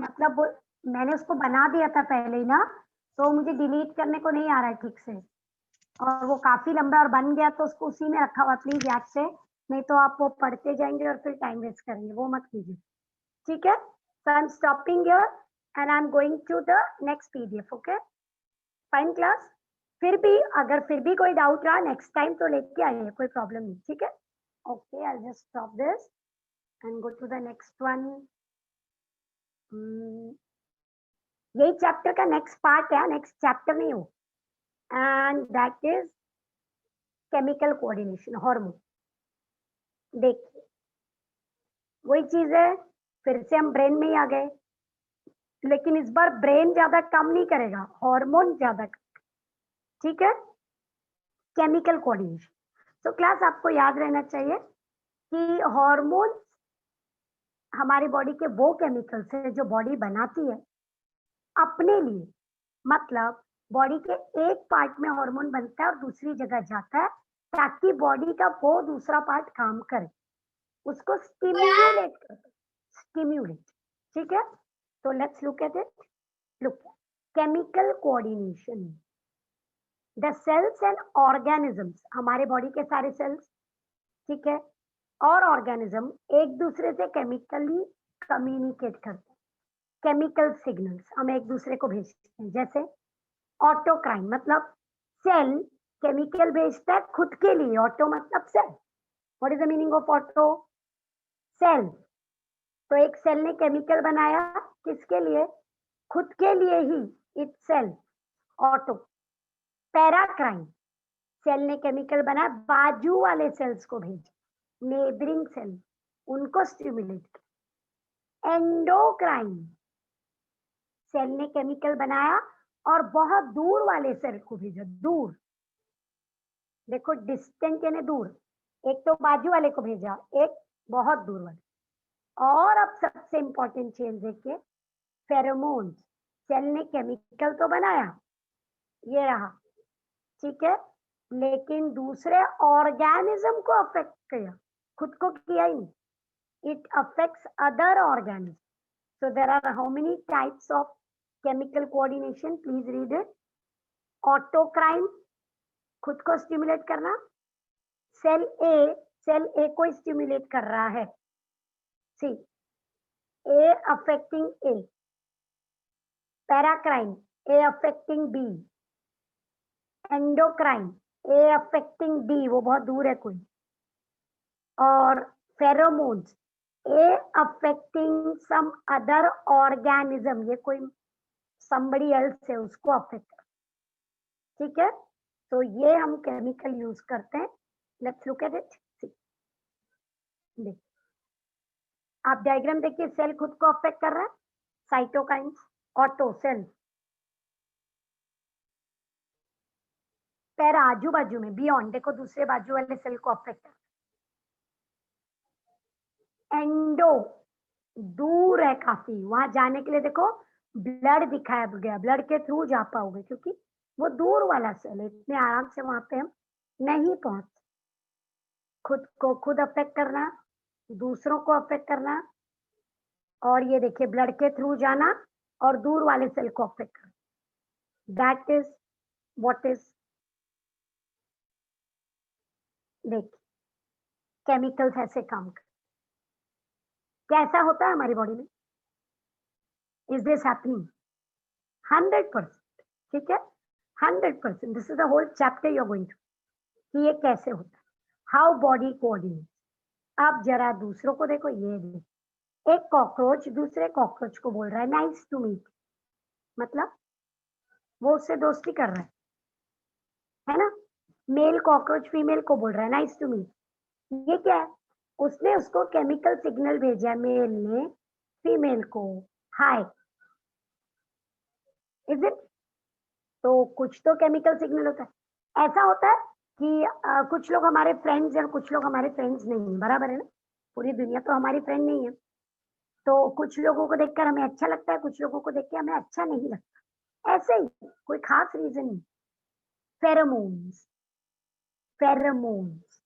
मतलब मैंने उसको बना दिया था पहले ही ना, तो मुझे डिलीट करने को नहीं आ रहा है ठीक से, और वो काफी लंबा और बन गया, तो उसको उसी में रखा हुआ, प्लीज याद से, नहीं तो आप वो पढ़ते जाएंगे और फिर टाइम वेस्ट करेंगे, वो मत कीजिए, ठीक है। So I'm stopping here and I'm going to the next PDF. Okay, fine class. फिर भी अगर फिर भी कोई डाउट रहा नेक्स्ट टाइम तो लेके आइए, कोई प्रॉब्लम नहीं, ठीक है. Okay, I just stop this and go to the next one. यही चैप्टर का नेक्स्ट पार्ट है, नेक्स्ट चैप्टर नहीं हो, and that is chemical coordination, hormone. देखिए वही चीज है, फिर से हम ब्रेन में ही आ गए, लेकिन इस बार ब्रेन ज्यादा काम नहीं करेगा, हार्मोन ज्यादा. ठीक है, केमिकल कोऑर्डिनेशन. तो क्लास आपको याद रहना चाहिए कि हार्मोन हमारी बॉडी के वो केमिकल्स है जो बॉडी बनाती है अपने लिए. मतलब बॉडी के एक पार्ट में हार्मोन बनता है और दूसरी जगह जाता है ताकि बॉडी का वो दूसरा पार्ट काम करे, उसको स्टिम्युलेट करता है, स्टिम्युलेट. ठीक है, तो let's look at it. Look, chemical coordination. The cells and organisms, हमारे बॉडी के सारे सेल्स, ठीक है, और ऑर्गेनिज्म एक दूसरे से केमिकली कम्युनिकेट करते हैं. केमिकल सिग्नल्स हम एक दूसरे को भेजते हैं. जैसे ऑटोक्राइन, मतलब सेल केमिकल भेजता है खुद के लिए. ऑटो मतलब cell. What is the meaning of auto? Cell. तो एक सेल ने केमिकल बनाया किसके लिए? खुद के लिए ही, it cell, auto. Paracrine, cell ने केमिकल बनाया बाजू वाले सेल्स को भेजा, नेबरिंग सेल, उनको स्टिमुलेट किया. एंडोक्राइन, सेल ने केमिकल बनाया और बहुत दूर वाले सेल को भेजा, दूर. देखो डिस्टेंट यानी दूर, एक तो बाजू वाले को भेजा, एक बहुत दूर वाले. और अब सबसे इंपॉर्टेंट चीज देखिए, फेरोमोन्स. सेल ने केमिकल तो बनाया, ये रहा, ठीक है, लेकिन दूसरे ऑर्गेनिज्म को अफेक्ट किया, खुद को किया ही नहीं. It affects other organism. So there are how many types of chemical coordination? Please read it. Autocrine, खुद को स्टिमुलेट करना. सेल ए को स्टिमुलेट कर रहा है. सी, ए अफेक्टिंग ए. पैराक्राइन, ए अफेक्टिंग बी. एंडोक्राइन, ए अफेक्टिंग डी, वो बहुत दूर है कोई. और फेरोमोन्स, ए अफेक्टिंग सम अदर ऑर्गेनिज्म, ये कोई somebody else है, उसको अफेक्ट. ठीक है, तो ये हम केमिकल यूज करते हैं. Let's look at it. देखिए, आप डायग्राम देखिए, सेल खुद को अफेक्ट कर रहा है. Cytokines, auto cell. पैरा आजू बाजू में, बियॉन्ड, देखो दूसरे बाजू वाले सेल को अफेक्ट. एंडो, दूर है काफी, वहां जाने के लिए देखो ब्लड दिखाया गया, ब्लड के थ्रू जा पाओगे क्योंकि वो दूर वाला सेल है, इतने आराम से वहां पे हम नहीं पहुंच. खुद को खुद अफेक्ट करना, दूसरों को अफेक्ट करना, और ये देखिए ब्लड के थ्रू जाना और दूर वाले सेल को अफेक्ट करना. दैट इज व्हाट इज, देखिए केमिकल्स ऐसे काम कर. कैसा होता है हमारी बॉडी में? Is this happening? 100%. ठीक है, 100%. This is the whole chapter you are going to, कि ये कैसे होता है, हाउ बॉडी कोऑर्डिनेट. अब जरा दूसरों को देखो, ये देखो, एक कॉकरोच दूसरे कॉकरोच को बोल रहा है नाइस टू मीट. मतलब वो उससे दोस्ती कर रहा है ना. मेल कॉकरोच फीमेल को बोल रहा है नाइस टू मीट. ये क्या है? उसने उसको केमिकल सिग्नल भेजा, मेल ने फीमेल को, हाय. Is it? तो कुछ तो केमिकल सिग्नल होता है. ऐसा होता है कि कुछ लोग हमारे फ्रेंड्स हैं, कुछ लोग हमारे फ्रेंड्स नहीं है, बराबर है ना. पूरी दुनिया तो हमारी फ्रेंड नहीं है. तो कुछ लोगों को देखकर हमें अच्छा लगता है, कुछ लोगों को देख के हमें अच्छा नहीं लगता. ऐसे ही, कोई खास रीजन नहीं. फेरोमोन्स, फेरोमोन्स,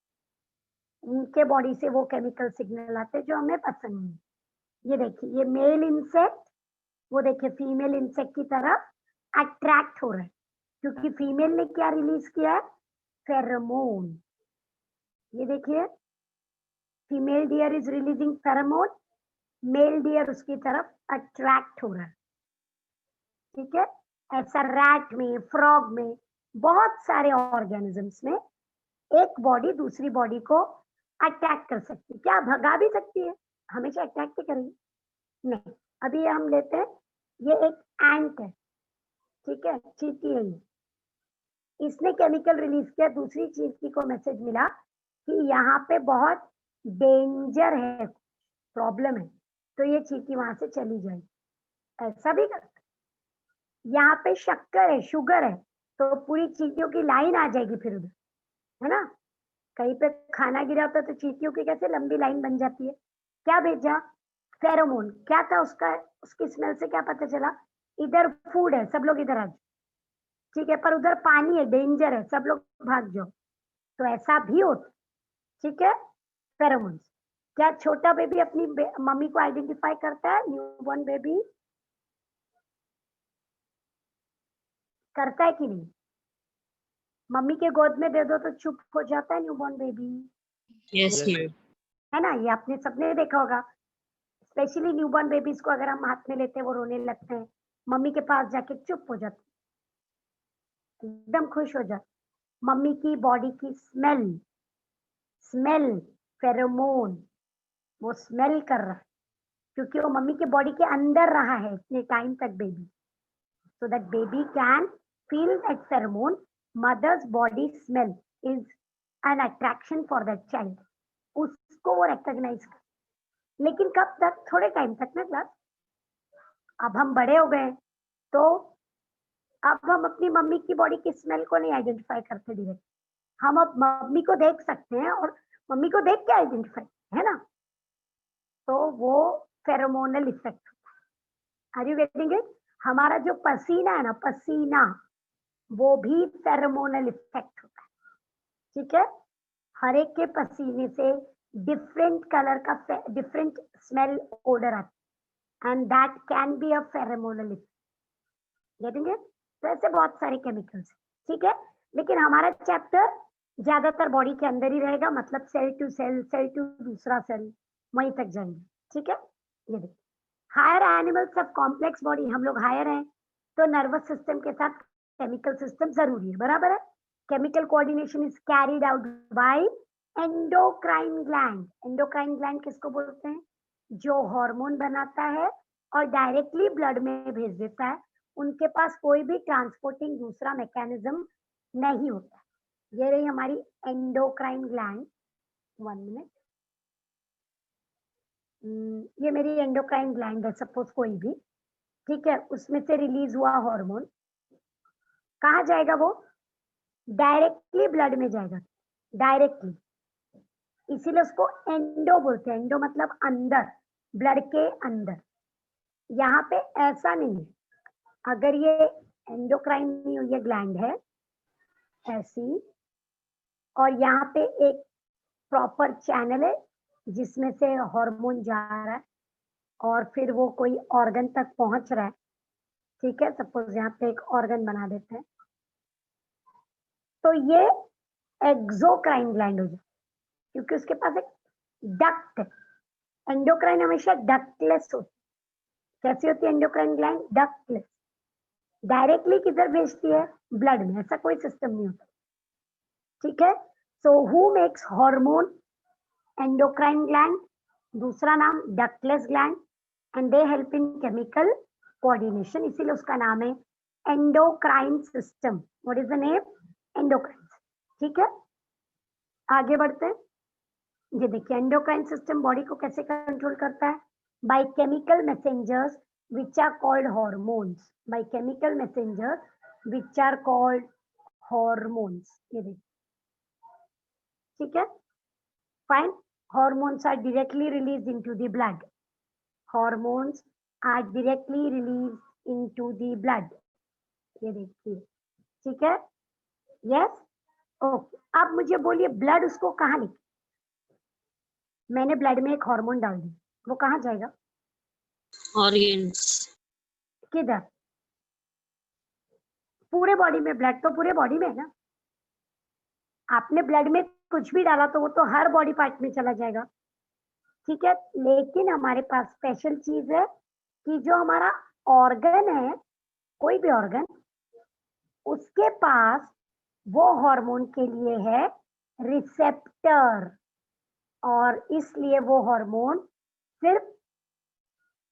उनके बॉडी से वो केमिकल सिग्नल आते हैं जो हमें पसंद नहीं. ये देखिए, ये मेल इंसेक्ट, वो देखिए फीमेल इंसेक्ट की तरफ अट्रैक्ट हो रहा है क्योंकि फीमेल ने क्या रिलीज किया है? फेरोमोन. ये देखिए, female deer is releasing pheromone, male deer उसकी तरफ अट्रैक्ट हो रहा है, ठीक है। ऐसा रैट में, फ्रॉग में, बहुत सारे ऑर्गेनिजम्स में एक बॉडी दूसरी बॉडी को अटैक कर सकती है। क्या भगा भी सकती है, हमेशा अटैक ही करेगी नहीं। अभी ये हम लेते हैं, ये एक एंट है, ठीक है, चींटी है ये। इसने केमिकल रिलीज किया, दूसरी चींटी को मैसेज मिला कि यहाँ पे बहुत डेंजर है, प्रॉब्लम है, तो ये चींटी वहां से चली जाएगी। ऐसा भी कर, यहाँ पे शक्कर है, शुगर है, तो पूरी चींटियों की लाइन आ जाएगी फिर उधर, है ना। कहीं पे खाना गिरा होता है तो चींटियों की कैसे लंबी लाइन बन जाती है। क्या भेजा, फेरोमोन। क्या था उसका, उसकी स्मेल से क्या पता चला, इधर फूड है, सब लोग इधर आ जाओ, ठीक है, पर उधर पानी है, डेंजर है, सब लोग भाग जाओ। तो ऐसा भी होता, ठीक है, फेरोमोन्स। क्या छोटा बेबी अपनी मम्मी को आइडेंटिफाई करता है, न्यूबॉर्न बेबी करता है कि नहीं? मम्मी के गोद में दे दो तो चुप हो जाता है न्यूबॉर्न बेबी, Yes, ma'am. है ना। ये आपने सबने देखा होगा, स्पेशली न्यूबॉर्न बेबीज को अगर हम हाथ में लेते हैं वो रोने लगते हैं, मम्मी के पास जाके चुप हो जाते, एकदम खुश हो जाते। मम्मी की बॉडी की स्मेल, स्मेल फेरोमोन, वो स्मेल कर रहा है क्योंकि वो मम्मी के बॉडी के अंदर रहा है इतने टाइम तक baby, so that baby can feel that pheromone. Mother's body smell is an attraction for that child. उसको वो recognize कर, लेकिन कब तक, थोड़े टाइम तक ना क्लास। अब हम बड़े हो गए तो अब हम अपनी मम्मी की बॉडी की स्मेल को नहीं आइडेंटिफाई करते डायरेक्ट, हम अब मम्मी को देख सकते हैं और मम्मी को देख के आइडेंटिफाई, है ना। तो वो pheromonal effect, are you getting it? हमारा जो पसीना है ना, पसीना, वो भी फेरोमोनल इफेक्ट होता है, ठीक है। हर एक के पसीने से डिफरेंट कलर का, डिफरेंट स्मेल ओडर आता है, and that can be a pheromonal effect, getting it? तो ऐसे बहुत सारे केमिकल्स, ठीक है। लेकिन हमारा चैप्टर ज्यादातर बॉडी के अंदर ही रहेगा, मतलब cell to cell, cell to दूसरा सेल, वहीं तक जाएंगे, ठीक है। ये देखिए, higher animals of complex body, हम लोग हायर हैं तो नर्वस सिस्टम के साथ केमिकल सिस्टम जरूरी है, बराबर है। Chemical coordination is carried out by endocrine gland. Endocrine gland किसको बोलते हैं, जो हार्मोन बनाता है और डायरेक्टली ब्लड में भेज देता है, उनके पास कोई भी ट्रांसपोर्टिंग दूसरा मैकेनिज्म नहीं होता। ये रही हमारी एंडोक्राइन ग्लैंड, 1 मिनट, ये मेरी एंडोक्राइन ग्लैंड है सपोज कोई भी, ठीक है, उसमें से रिलीज हुआ हार्मोन कहाँ जाएगा, वो डायरेक्टली ब्लड में जाएगा, डायरेक्टली, इसीलिए उसको एंडो बोलते हैं। एंडो मतलब अंदर, ब्लड के अंदर। यहाँ पे ऐसा नहीं है, अगर ये एंडोक्राइन नहीं हुई, ये ग्लैंड है ऐसी, और यहाँ पे एक प्रॉपर चैनल है जिसमें से हार्मोन जा रहा है और फिर वो कोई ऑर्गन तक पहुंच रहा है, ठीक है, सपोज यहाँ पे एक ऑर्गन बना देते हैं, तो ये एक्सोक्राइन ग्लैंड हो जाए, क्योंकि उसके पास एक डक्ट है। एंडोक्राइन हमेशा डक्टलेस होती, कैसी होती है एंडोक्राइन ग्लैंड, डक्टलेस, डायरेक्टली किधर भेजती है, ब्लड में, ऐसा कोई सिस्टम नहीं होता, ठीक है। So who makes hormone, endocrine gland, दूसरा नाम ductless gland, and they help in chemical coordination, इसीलिए उसका नाम है endocrine system. What is the name, endocrine, ठीक है। आगे बढ़ते हैं, ये देखिए एंडोक्राइन सिस्टम बॉडी को कैसे कंट्रोल करता है, by chemical messengers which are called hormones, by chemical messengers which are called hormones, ये देखिए, ठीक है, fine. Hormones are directly released into the blood. Hormones are directly released into the blood. ये देखिए, ठीक है, यस, ओके। अब मुझे बोलिए ब्लड उसको कहाँ लिखे, मैंने ब्लड में एक हार्मोन डाल दी, वो कहाँ जाएगा, Organs. किधर, पूरे बॉडी में, ब्लड तो पूरे बॉडी में है ना। आपने ब्लड में कुछ भी डाला तो वो तो हर बॉडी पार्ट में चला जाएगा, ठीक है, लेकिन हमारे पास स्पेशल चीज है कि जो हमारा ऑर्गन है, कोई भी ऑर्गन, उसके पास वो हार्मोन के लिए है रिसेप्टर, और इसलिए वो हार्मोन सिर्फ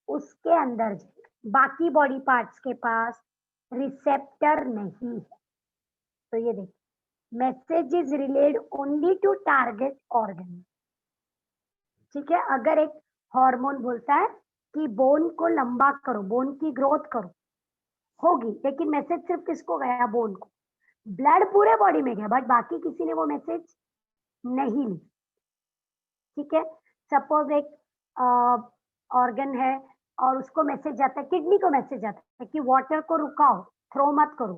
उसके अंदर, बाकी बॉडी पार्ट्स के पास रिसेप्टर नहीं है। तो ये देखिए, message is relayed only to target organ. ठीक है, अगर एक हार्मोन बोलता है कि बोन को लंबा करो, बोन की ग्रोथ करो, होगी, लेकिन मैसेज सिर्फ किसको गया? बोन को। ब्लड पूरे बॉडी में गया, बट बाकी किसी ने वो मैसेज नहीं ली। ठीक है, सपोज एक ऑर्गन है और उसको मैसेज जाता है, किडनी को मैसेज जाता है कि वाटर को रुकाओ, थ्रो मत करो,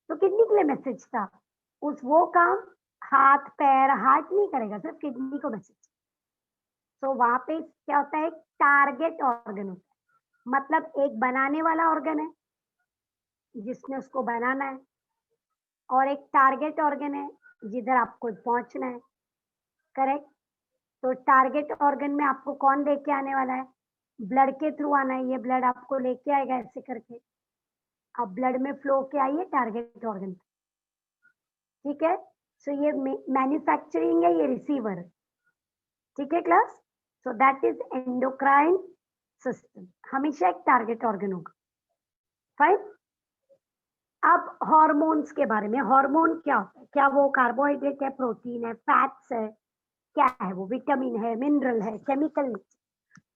तो किडनी के लिए मैसेज था, उस वो काम हाथ पैर हार्ट नहीं करेगा, सिर्फ किडनी को मैसेज। तो वहां पे क्या होता है? टारगेट ऑर्गन होता है, मतलब एक बनाने वाला ऑर्गन है जिसने उसको बनाना है, और एक टारगेट ऑर्गन है जिधर आपको पहुंचना है। करेक्ट? तो टारगेट ऑर्गन में आपको कौन लेके आने वाला है? ब्लड के थ्रू आना है, ये ब्लड आपको लेके आएगा ऐसे करके, अब ब्लड में फ्लो के आइए टारगेट ऑर्गन। ठीक है, सो ये मैन्युफैक्चरिंग है, ये रिसीवर। ठीक है class? So that is endocrine system, हमेशा एक टारगेट ऑर्गन होगा। फाइन। अब हॉर्मोन्स के बारे में, हार्मोन क्या होता है? क्या वो कार्बोहाइड्रेट है, प्रोटीन है, फैट्स है, क्या है वो? विटामिन है, मिनरल है, केमिकल?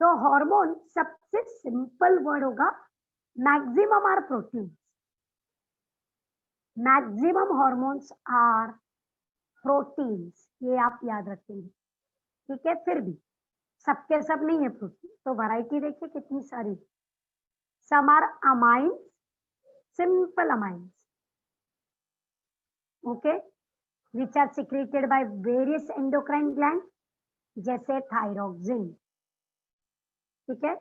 तो हार्मोन सबसे सिंपल वर्ड होगा, maximum are protein, maximum hormones are proteins, ये आप याद रखेंगे। ठीक है, फिर भी सबके सब नहीं है प्रोटीन, तो वैरायटी देखिए कितनी सारी। Some are amines, simple amines, okay, which are secreted by various endocrine glands, जैसे थायरोक्सिन। ठीक है,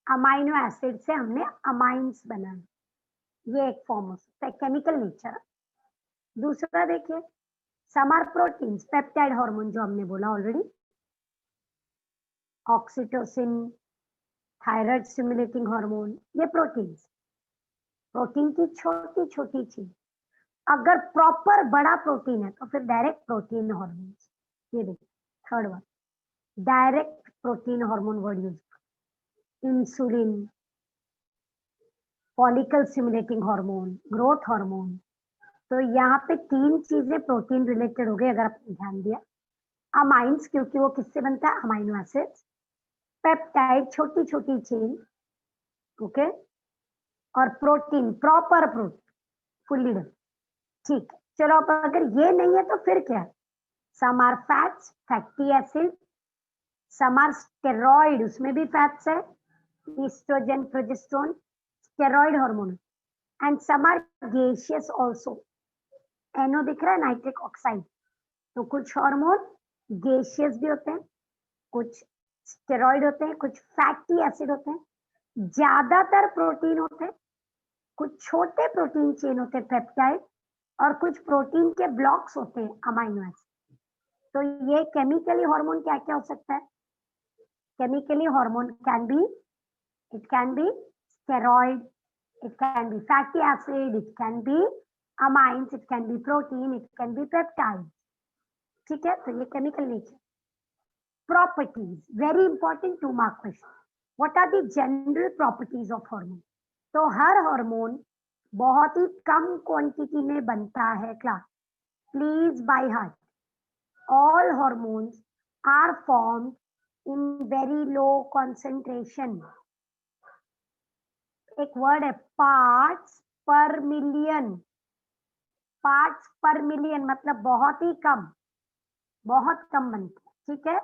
अमाइनो एसिड से हमने अमाइंस बनाए, ये एक फॉर्म हो सकता है, केमिकल नेचर। दूसरा देखिए, some are proteins, peptide hormone जो हमने बोला already, oxytocin, thyroid stimulating hormone, ये प्रोटीन्स, प्रोटीन की छोटी छोटी चीज। अगर प्रॉपर बड़ा प्रोटीन है तो फिर डायरेक्ट प्रोटीन हार्मोन। ये देखिए third one, direct protein hormone word use, insulin, follicle stimulating hormone, growth hormone. तो यहाँ पे तीन चीजें प्रोटीन रिलेटेड हो गई, अगर आपने ध्यान दिया। अमाइंस, क्योंकि वो किससे बनता है? Amino acids. पेप्टाइड, छोटी छोटी चेन, ओके, और protein, proper protein, fully done. ठीक है, चलो अब अगर ये नहीं है तो फिर क्या है? Some are fats, fatty acid, some are steroid, उसमें भी फैट्स है, oestrogen, progesterone, steroid hormone, and some are gaseous also. NO दिख रहा है, नाइट्रिक ऑक्साइड। तो कुछ हार्मोन गैसियस भी होते हैं, कुछ स्टेरॉइड होते हैं, कुछ फैटी एसिड होते हैं, ज्यादातर प्रोटीन होते हैं, कुछ छोटे प्रोटीन चेन होते हैं पेप्टाइड, और कुछ प्रोटीन के ब्लॉक्स होते हैं अमाइनो एसिड। तो ये केमिकली हार्मोन क्या क्या हो सकता है? Chemically hormone can be, it can be steroid, it can be fatty acid, it can be amines, it can be protein, it can be peptide. ठीक है, तो ये chemical nature. Properties, very important 2 mark question. What are the general properties of hormone? तो हर hormone बहुत ही कम quantity में बनता है class, please by heart. All hormones are formed in very low concentration. एक वर्ड है parts per million, parts per million मतलब बहुत ही कम, बहुत कम बनता है। ठीक है,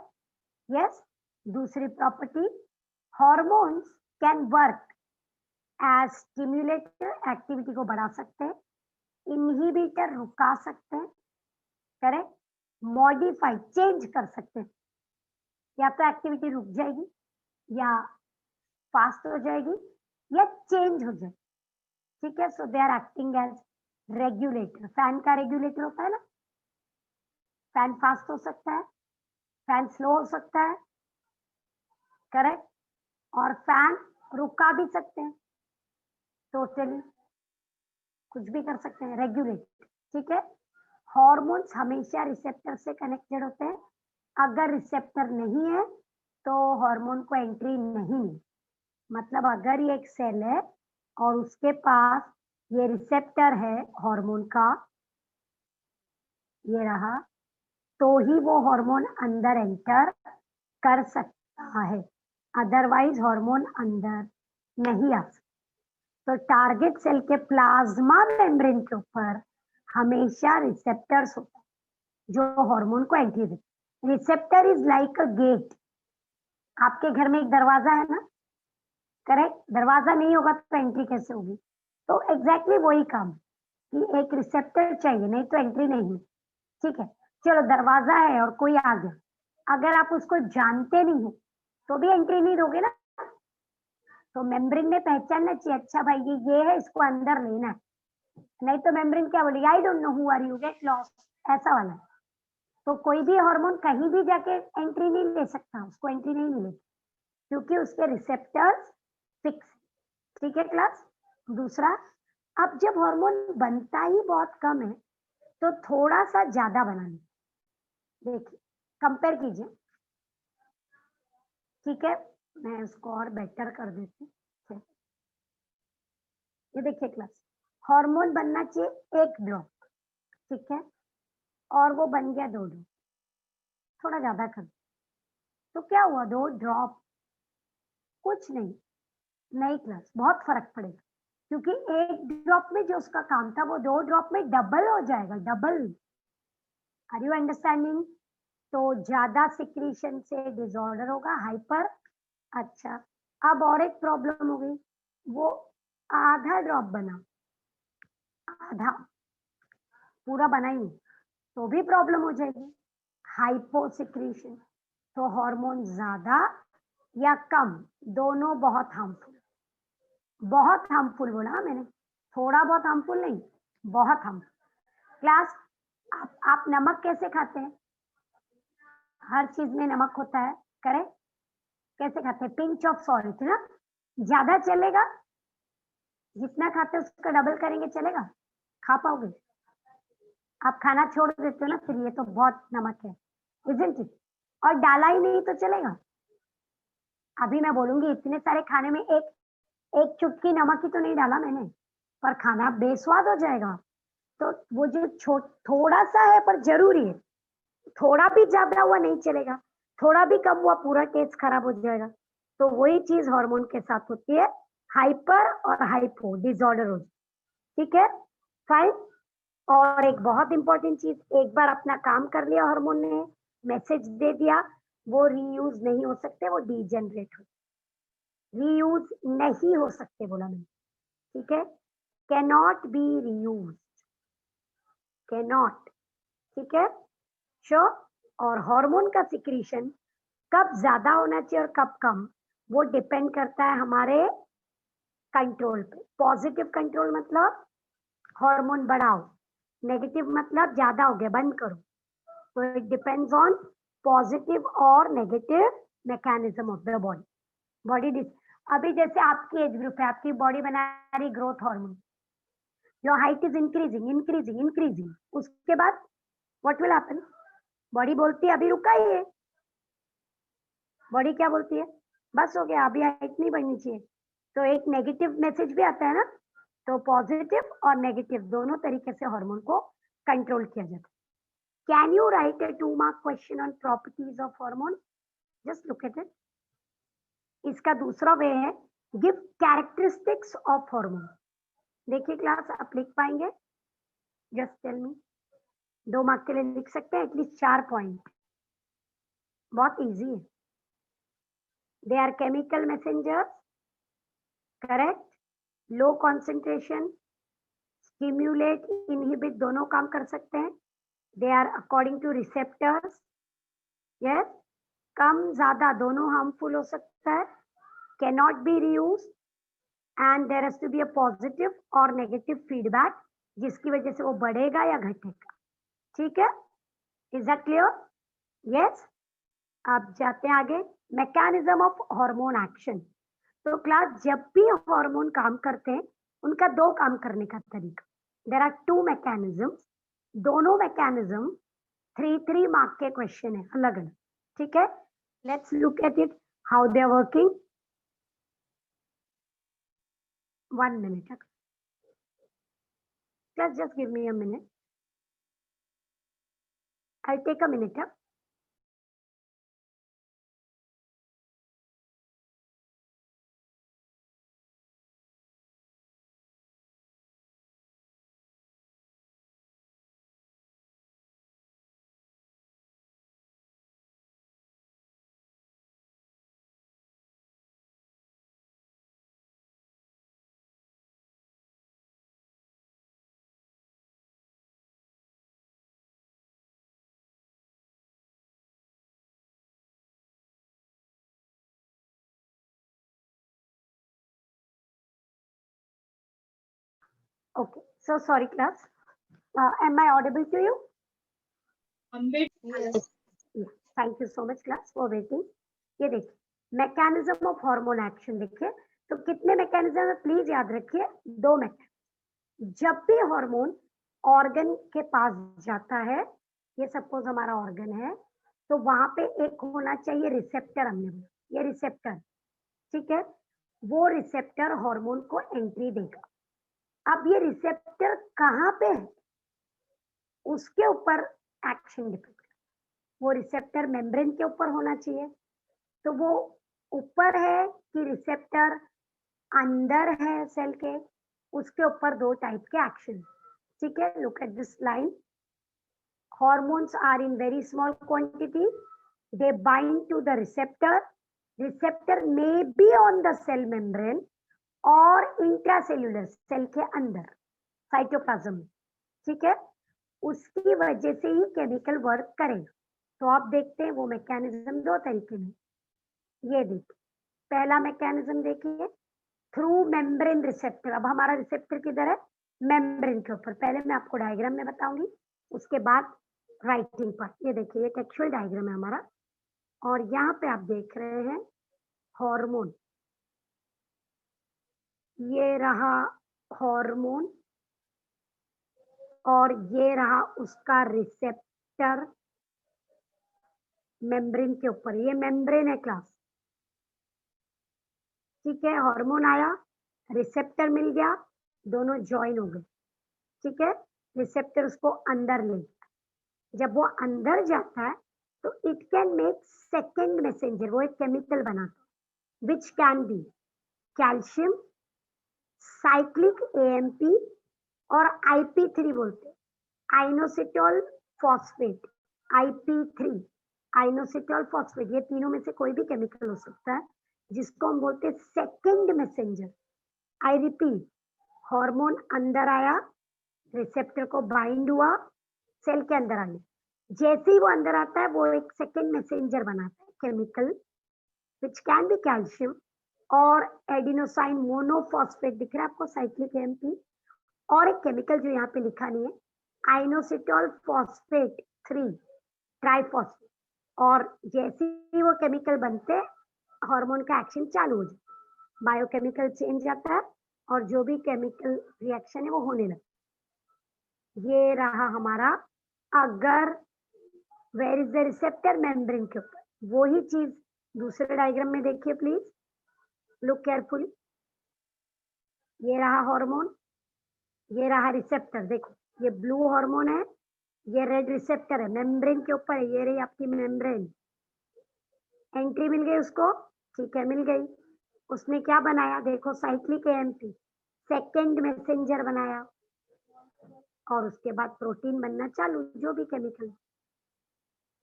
यस। दूसरी property, hormones can work as stimulator, activity को बढ़ा सकते हैं, इनहिबिटर, रुका सकते हैं, करेक्ट, मॉडिफाई, चेंज कर सकते हैं, या तो एक्टिविटी रुक जाएगी, या फास्ट हो जाएगी, या चेंज हो जाए। ठीक है, so they are acting as regulator. Fan का रेगुलेटर होता है ना, फैन फास्ट हो सकता है, फैन स्लो हो सकता है, करेक्ट। और फैन रुका भी सकते हैं, टोटली कुछ भी कर सकते हैं, रेगुलेट, ठीक है। हॉर्मोन्स हमेशा रिसेप्टर से कनेक्टेड होते हैं, अगर रिसेप्टर नहीं है तो हार्मोन को एंट्री नहीं मिली। मतलब अगर ये एक सेल है और उसके पास ये रिसेप्टर है हार्मोन का, ये रहा, तो ही वो हार्मोन अंदर एंटर कर सकता है, अदरवाइज हार्मोन अंदर नहीं आ सकता। तो टारगेट सेल के प्लाज्मा मेम्ब्रेन के ऊपर हमेशा रिसेप्टर्स होते हैं जो हार्मोन को एंट्री देते। Receptor is like a gate. आपके घर में एक दरवाजा है ना, करेक्ट। दरवाजा नहीं होगा तो एंट्री कैसे होगी? तो एग्जैक्टली वही काम कि एक रिसेप्टर चाहिए, नहीं तो एंट्री नहीं, ठीक है। चलो दरवाजा है और कोई आ गया, अगर आप उसको जानते नहीं हो तो भी एंट्री नहीं दोगे ना। तो मेम्ब्रेन ने पहचानना चाहिए, अच्छा भाई ये है, इसको अंदर लेना है, नहीं तो मेम्ब्रेन क्या बोलेगी, I don't know who are you, get lost, ऐसा वाला। तो कोई भी हार्मोन कहीं भी जाके एंट्री नहीं ले सकता, उसको एंट्री नहीं मिलेगी क्योंकि उसके रिसेप्टर्स फिक्स, ठीक है क्लास। दूसरा, अब जब हार्मोन बनता ही बहुत कम है तो थोड़ा सा ज्यादा बनाना, देखिए कंपेयर कीजिए, ठीक है। मैं उसको और बेटर कर देती हूँ। ये देखिए क्लास, हार्मोन बनना चाहिए 1 ड्रॉप, ठीक है, और वो बन गया 2 ड्रॉप, थोड़ा ज्यादा कर, तो क्या हुआ, 2 ड्रॉप, कुछ नहीं, नहीं क्लास, बहुत फर्क पड़ेगा क्योंकि 1 ड्रॉप में जो उसका काम था वो 2 ड्रॉप में डबल हो जाएगा, डबल। Are you understanding? तो ज्यादा सिक्रीशन से डिसऑर्डर होगा, हाइपर। अच्छा, अब और एक प्रॉब्लम हो गई, वो आधा ड्रॉप बना, आधा, पूरा बना ही नहीं, तो भी प्रॉब्लम हो जाएगी, हाइपोसिक्रीशन। तो हार्मोन ज्यादा या कम, दोनों बहुत हार्मफुल, बहुत हार्मफुल बोला मैंने, थोड़ा बहुत हार्मफुल नहीं, बहुत हार्मफुल। क्लास, आप नमक कैसे खाते हैं? हर चीज में नमक होता है, करेक्ट। कैसे खाते हैं? पिंच ऑफ सॉल्ट ना, ज्यादा चलेगा, जितना खाते हैं उसका डबल करेंगे चलेगा? खा पाओगे? आप खाना छोड़ देते हो ना, फिर ये तो बहुत नमक है, इजंट इट? और डाला ही नहीं तो चलेगा? अभी मैं बोलूंगी इतने सारे खाने में एक चुटकी नमक ही तो नहीं डाला मैंने, पर खाना बेस्वाद हो जाएगा। तो वो जो थोड़ा सा है पर जरूरी है, थोड़ा भी ज्यादा हुआ नहीं चलेगा, थोड़ा भी कम हुआ पूरा टेस्ट खराब हो जाएगा। तो वही चीज हार्मोन के साथ होती है, हाइपर और हाइपो डिसऑर्डर हो, ठीक है, फाइन। और एक बहुत इंपॉर्टेंट चीज, एक बार अपना काम कर लिया हार्मोन ने, मैसेज दे दिया, वो रीयूज नहीं हो सकते, वो डीजेनरेट हो, रीयूज नहीं हो सकते बोला मैंने, ठीक है, कैनॉट बी रीयूज, कैनॉट, ठीक है, श्योर। और हार्मोन का सिक्रीशन कब ज्यादा होना चाहिए और कब कम, वो डिपेंड करता है हमारे कंट्रोल पे। पॉजिटिव कंट्रोल मतलब हार्मोन बढ़ाओ, नेगेटिव मतलब ज्यादा हो गया बंद करो। तो इट डिपेंड्स ऑन पॉजिटिव और negative mechanism of the body. Body अभी जैसे आपकी एज ग्रुप है, आपकी बॉडी बना रही growth hormone, your height is increasing increasing increasing, उसके बाद व्हाट विल हैपन? बॉडी बोलती है अभी रुका ही है, बॉडी क्या बोलती है, बस हो गया, अभी हाइट नहीं बढ़नी चाहिए। तो एक नेगेटिव मैसेज भी आता है ना, तो पॉजिटिव और नेगेटिव दोनों तरीके से हार्मोन को कंट्रोल किया जाता है। Can you right a 2 mark question on properties of hormone? Just look at it. इसका दूसरा वे है, गिव कैरेक्टरिस्टिक्स ऑफ हार्मोन। देखिए क्लास, आप लिख पाएंगे? Just tell me. 2 मार्क के लिए लिख सकते हैं, एटलीस्ट 4 पॉइंट, बहुत इजी है। They are chemical messengers, correct, low concentration, stimulate, inhibit, दोनों काम कर सकते हैं। They are according to receptors, yes, कम ज्यादा दोनों हार्मफुल हो सकता है, cannot be reuse, and there has to be a positive और नेगेटिव फीडबैक, जिसकी वजह से वो बढ़ेगा या घटेगा, ठीक है। Is that clear? यस। अब जाते हैं आगे। Mechanism of hormone action. तो क्लास जब भी हार्मोन काम करते हैं उनका दो काम करने का तरीका, देर आर टू मैकेनिज्म, दोनों मैकेनिज्म 3 मार्क के क्वेश्चन है अलग अलग, ठीक है। Let's look at it how they are working. 1 minute, just give me a minute, I'll take a minute. Okay, so sorry class, am I audible to you? Yes. Yeah, thank you so much class for waiting. ये देखिए mechanism of hormone action, देखिए तो कितने mechanism है please याद रखिए, 2 mechanism. जब भी हार्मोन ऑर्गन के पास जाता है, ये सपोज हमारा ऑर्गन है, तो वहां पे एक होना चाहिए रिसेप्टर, हमने बोला ये रिसेप्टर, ठीक है। वो रिसेप्टर हार्मोन को एंट्री देगा। अब ये रिसेप्टर कहाँ पे है उसके ऊपर एक्शन डिपेंड करता है। वो रिसेप्टर मेम्ब्रेन के ऊपर होना चाहिए, तो वो ऊपर है कि रिसेप्टर अंदर है सेल के, उसके ऊपर 2 टाइप के एक्शन, ठीक है। Look at this line, hormones are in very small quantity, they bind to the receptor may be on the cell membrane और इंट्रासेल्यूलर सेल के अंदर साइटोप्लाज्म, ठीक है। उसकी वजह से ही केमिकल वर्क करेगा। तो आप देखते हैं वो मैकेनिज्म 2 तरीके में, ये देखिए पहला मैकेनिज्म देखिए थ्रू मेम्ब्रेन रिसेप्टर। अब हमारा रिसेप्टर किधर है, मेम्ब्रेन के ऊपर। पहले मैं आपको डायग्राम में बताऊंगी, उसके बाद राइटिंग पर। ये देखिए ये टेक्सचुअल डायग्राम है हमारा, और यहाँ पे आप देख रहे हैं हार्मोन, ये रहा हार्मोन और ये रहा उसका रिसेप्टर मेम्ब्रेन के ऊपर। ये मेम्ब्रेन है क्लास, ठीक है। हार्मोन आया, रिसेप्टर मिल गया, दोनों ज्वाइन हो गए, ठीक है। रिसेप्टर उसको अंदर ले गया, जब वो अंदर जाता है तो it can make second messenger, वो एक केमिकल बनाता है which can be calcium, cyclic AMP और IP3 बोलते हैं, inositol phosphate, IP3 inositol phosphate. ये तीनों में से कोई भी केमिकल हो सकता है जिसको हम बोलते हैं second messenger. I repeat, hormone अंदर आया, रिसेप्टर को बाइंड हुआ, सेल के अंदर आने, जैसे ही वो अंदर आता है वो एक सेकेंड मैसेंजर बनाता है chemical which can be calcium और एडिनोसाइन मोनोफॉस्फेट, दिख रहा है आपको साइक्लिक एएमपी, और एक केमिकल जो यहाँ पे लिखा नहीं है आइनोसिटोल फॉस्फेट 3 ट्राइफॉस्फेट। और जैसे ही वो केमिकल बनते हार्मोन का एक्शन चालू हो जाए, बायोकेमिकल चेंज आता है और जो भी केमिकल रिएक्शन है वो होने लगता है। ये रहा हमारा, अगर where is the receptor membrane के ऊपर, वही चीज दूसरे डायग्राम में देखिए प्लीज, लुक केयरफुली। ये रहा हार्मोन, ये रहा रिसेप्टर, देखो ये ब्लू हार्मोन है, ये रेड रिसेप्टर है, मेम्ब्रेन के ऊपर है, ये रही आपकी मेम्ब्रेन। एंट्री मिल गई उसको, ठीक है मिल गई। उसने क्या बनाया, देखो साइक्लिक एएमपी, सेकेंड मैसेंजर बनाया, और उसके बाद प्रोटीन बनना चालू, जो भी केमिकल।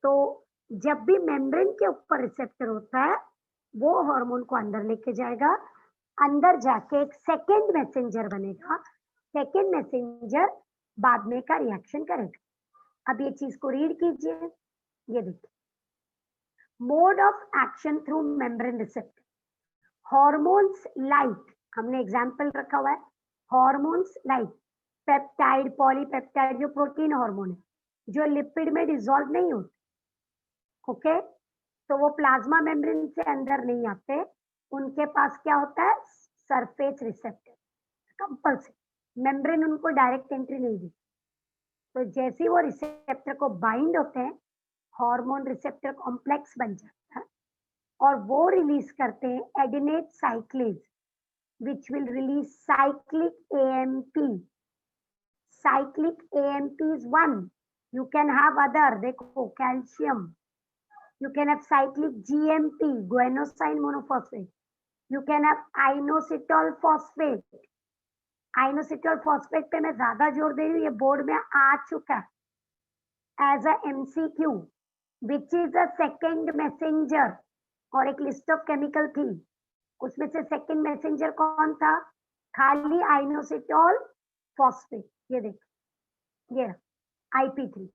तो जब भी मेम्ब्रेन के ऊपर रिसेप्टर होता है वो हार्मोन को अंदर लेके जाएगा, अंदर जाके एक सेकेंड मैसेंजर बनेगा, सेकेंड मैसेंजर बाद में का रिएक्शन करेगा। अब ये चीज को रीड कीजिए, ये देखिए mode of action through membrane receptor, hormones like, हमने एग्जाम्पल रखा हुआ है, हॉर्मोन्स लाइक पेप्टाइड, पॉलीपेप्टाइड, जो प्रोटीन हार्मोन है जो लिपिड में डिसॉल्व नहीं होते, ओके। तो तो वो प्लाज्मा मेम्ब्रेन से अंदर नहीं आते, उनके पास क्या होता है, सरफेस रिसेप्टर कंपल्सरी, मेम्ब्रेन उनको डायरेक्ट एंट्री नहीं दी। तो जैसे ही वो रिसेप्टर को बाइंड होते हैं, हार्मोन रिसेप्टर कॉम्प्लेक्स बन जाता है और वो रिलीज करते हैं एडिनेट साइक्लेज which will release cyclic AMP. Cyclic AMP is one. You can have other, देखो calcium. You can have cyclic GMP, guanosine monophosphate. You can have inositol phosphate. Inositol phosphate पे मैं ज्यादा जोर दे रही हूँ, ये बोर्ड में आ चुका है as a MCQ, which is a second messenger, और एक लिस्ट ऑफ केमिकल थी, उसमें से सेकंड मैसेंजर कौन था, खाली आइनोसिटोल फॉस्फेट, ये देखो ये IP3।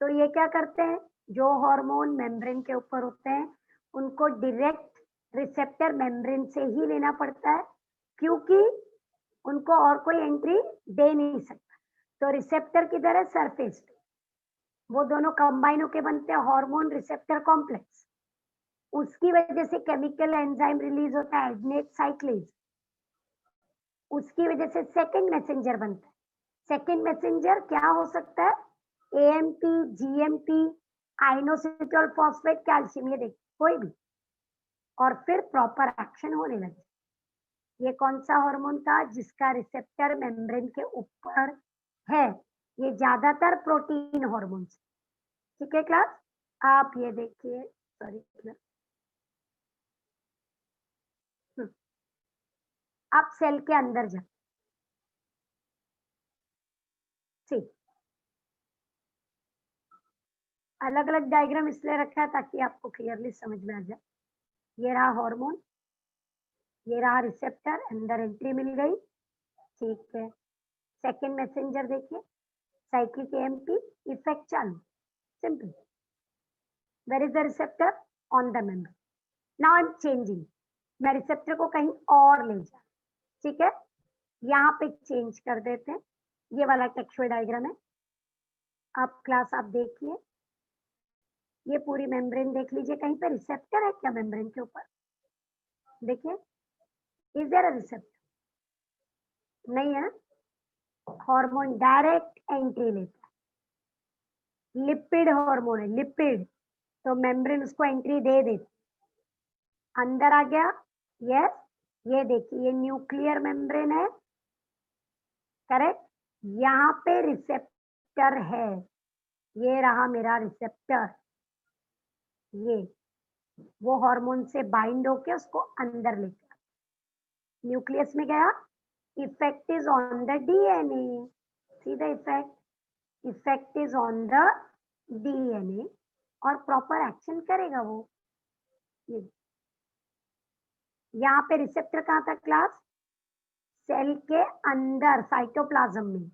तो ये क्या करते हैं, जो हार्मोन मेम्ब्रेन के ऊपर होते हैं उनको डायरेक्ट रिसेप्टर मेम्ब्रेन से ही लेना पड़ता है, क्योंकि उनको और कोई एंट्री दे नहीं सकता। तो रिसेप्टर किधर है, सरफेस पे, वो दोनों कंबाइन होके बनते हैं हार्मोन रिसेप्टर कॉम्प्लेक्स। उसकी वजह से केमिकल एंजाइम रिलीज होता है एडिनेट साइक्लेज, उसकी वजह से सेकंड मैसेंजर बनता है। सेकंड मैसेंजर क्या हो सकता है, AMP, GMP, inositol phosphate, calcium, ये देखिए कोई भी, और फिर प्रॉपर एक्शन होने लगे। ये कौन सा हार्मोन था जिसका रिसेप्टर मेम्ब्रेन के ऊपर है, ये ज्यादातर प्रोटीन हार्मोन्स। ठीक है क्लास, आप ये देखिए, सॉरी आप सेल के अंदर जाए, ठीक, अलग अलग डायग्राम इसलिए रखा है ताकि आपको क्लियरली समझ में आ जाए। ये रहा हार्मोन, ये रहा रिसेप्टर, अंदर एंट्री मिल गई, ठीक है। सेकंड मैसेंजर देखिए, साइक्लिक AMP, इफेक्ट चालू, simple. Where is the receptor, on the membrane. Now I am changing, मैं रिसेप्टर को कहीं और ले जा, ठीक है, यहाँ पे चेंज कर देते हैं। ये वाला टेक्सचुअल डायग्राम है, आप क्लास आप देखिए, ये पूरी मेम्ब्रेन देख लीजिए, कहीं पे रिसेप्टर है क्या मेम्ब्रेन के ऊपर, देखिए, इज देयर अ रिसेप्टर, नहीं है, हार्मोन डायरेक्ट एंट्री लेता है, लिपिड हार्मोन है, लिपिड, तो मेम्ब्रेन उसको एंट्री दे देती, अंदर आ गया, यस, ये देखिए ये न्यूक्लियर मेम्ब्रेन है, करेक्ट, यहाँ पे रिसेप्टर है, ये रहा मेरा रिसेप्टर, ये वो हार्मोन से बाइंड होके उसको अंदर लेकर न्यूक्लियस में गया, effect is on the DNA, see the effect is on the DNA, और प्रॉपर एक्शन करेगा वो। ये यहाँ पे रिसेप्टर कहाँ था क्लास, सेल के अंदर साइटोप्लाज्म में,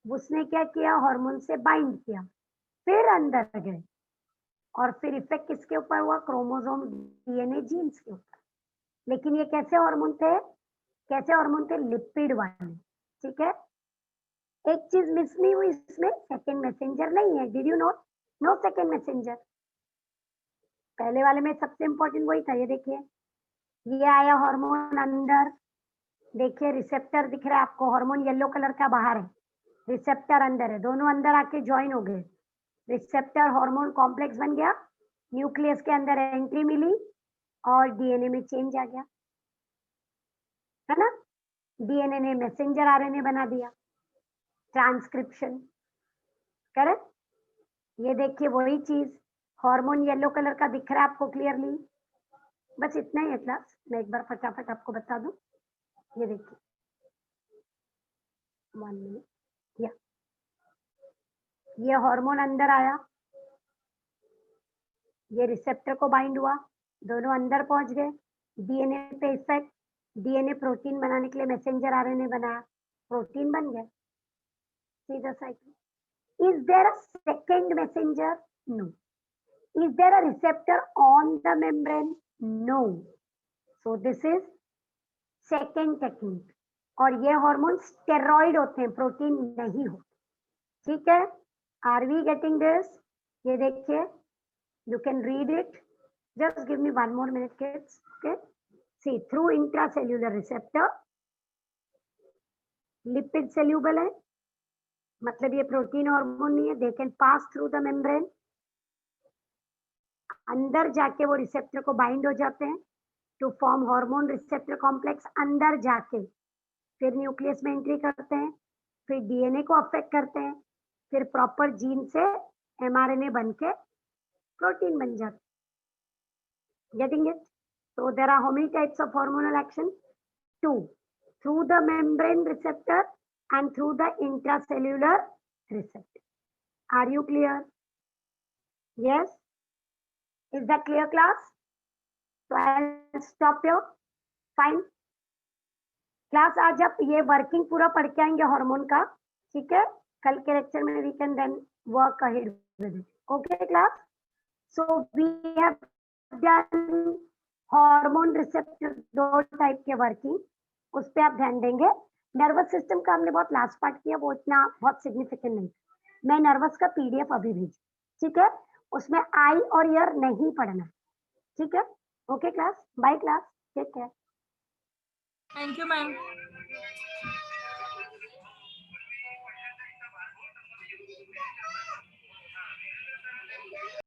उसने क्या किया, हार्मोन से बाइंड किया, फिर अंदर गए, और फिर इफेक्ट किसके ऊपर हुआ, क्रोमोसोम DNA जीन्स के ऊपर। लेकिन ये कैसे हार्मोन थे, कैसे हार्मोन थे, लिपिड वाले, ठीक है। एक चीज मिस नहीं हुई इसमें, सेकंड मैसेंजर नहीं है, did you note, no second messenger. पहले वाले में सबसे इंपॉर्टेंट वही था, ये देखिए, ये आया हार्मोन अंदर, देखिए रिसेप्टर दिख रहा है आपको, हार्मोन येलो कलर का बाहर है, रिसेप्टर अंदर है, दोनों अंदर आके ज्वाइन हो गए, रिसेप्टर हार्मोन कॉम्प्लेक्स बन गया, न्यूक्लियस के अंदर एंट्री मिली और DNA में चेंज आ गया, है ना, DNA ने मैसेंजर RNA बना दिया, ट्रांसक्रिप्शन, करेक्ट। ये देखिए वही चीज, हार्मोन येलो कलर का दिख रहा है आपको क्लियरली, बस इतना ही है क्लास, मैं एक बार फटाफट आपको बता दूं, ये देखिए 1 मिनट, ये हार्मोन अंदर आया, ये रिसेप्टर को बाइंड हुआ, दोनों अंदर पहुंच गए, DNA पे इफेक्ट, DNA प्रोटीन बनाने के लिए मैसेंजर RNA बनाया, प्रोटीन बन गए, सीधा cycle. Is there a second messenger, no. Is there a receptor on the membrane, no. So this is second technique, और ये हार्मोन स्टेरॉइड होते हैं, प्रोटीन नहीं होते, ठीक है। आर वी गेटिंग दिस, ये देखिए You can read it. Just give me 1 more minute, kids. Okay. See, through intracellular receptor, lipid soluble है, मतलब ये प्रोटीन हार्मोन नहीं है. They can pass through the membrane. अंदर जाके वो रिसेप्टर को बाइंड हो जाते हैं to form hormone receptor complex. अंदर जाके फिर न्यूक्लियस में एंट्री करते हैं, फिर डीएनए को अफेक्ट करते हैं, फिर प्रॉपर जीन से एमआरएनए बन के प्रोटीन बन जाते हैं. Getting it? So there are how many types of hormonal action? 2. Through the membrane receptor and through the intracellular receptor. Are you clear? Yes? Is that clear, class? So I'll stop here. Fine. Class आज आप ये working पूरा पढ़ के आएंगे hormone का, ठीक है? कल के लेक्चर में we can then work ahead with it. Okay class? So we have done hormone receptor 2 type के वर्किंग, उस पे आप ध्यान देंगे. नर्वस सिस्टम का हमने बहुत लास्ट पार्ट किया, वो इतना बहुत सिग्निफिकेंट नहीं. मैं नर्वस का पीडीएफ अभी भेज, ठीक है? उसमें आई और ईयर नहीं पढ़ना, ठीक है? Okay class, bye class, take care. Thank you, ma'am.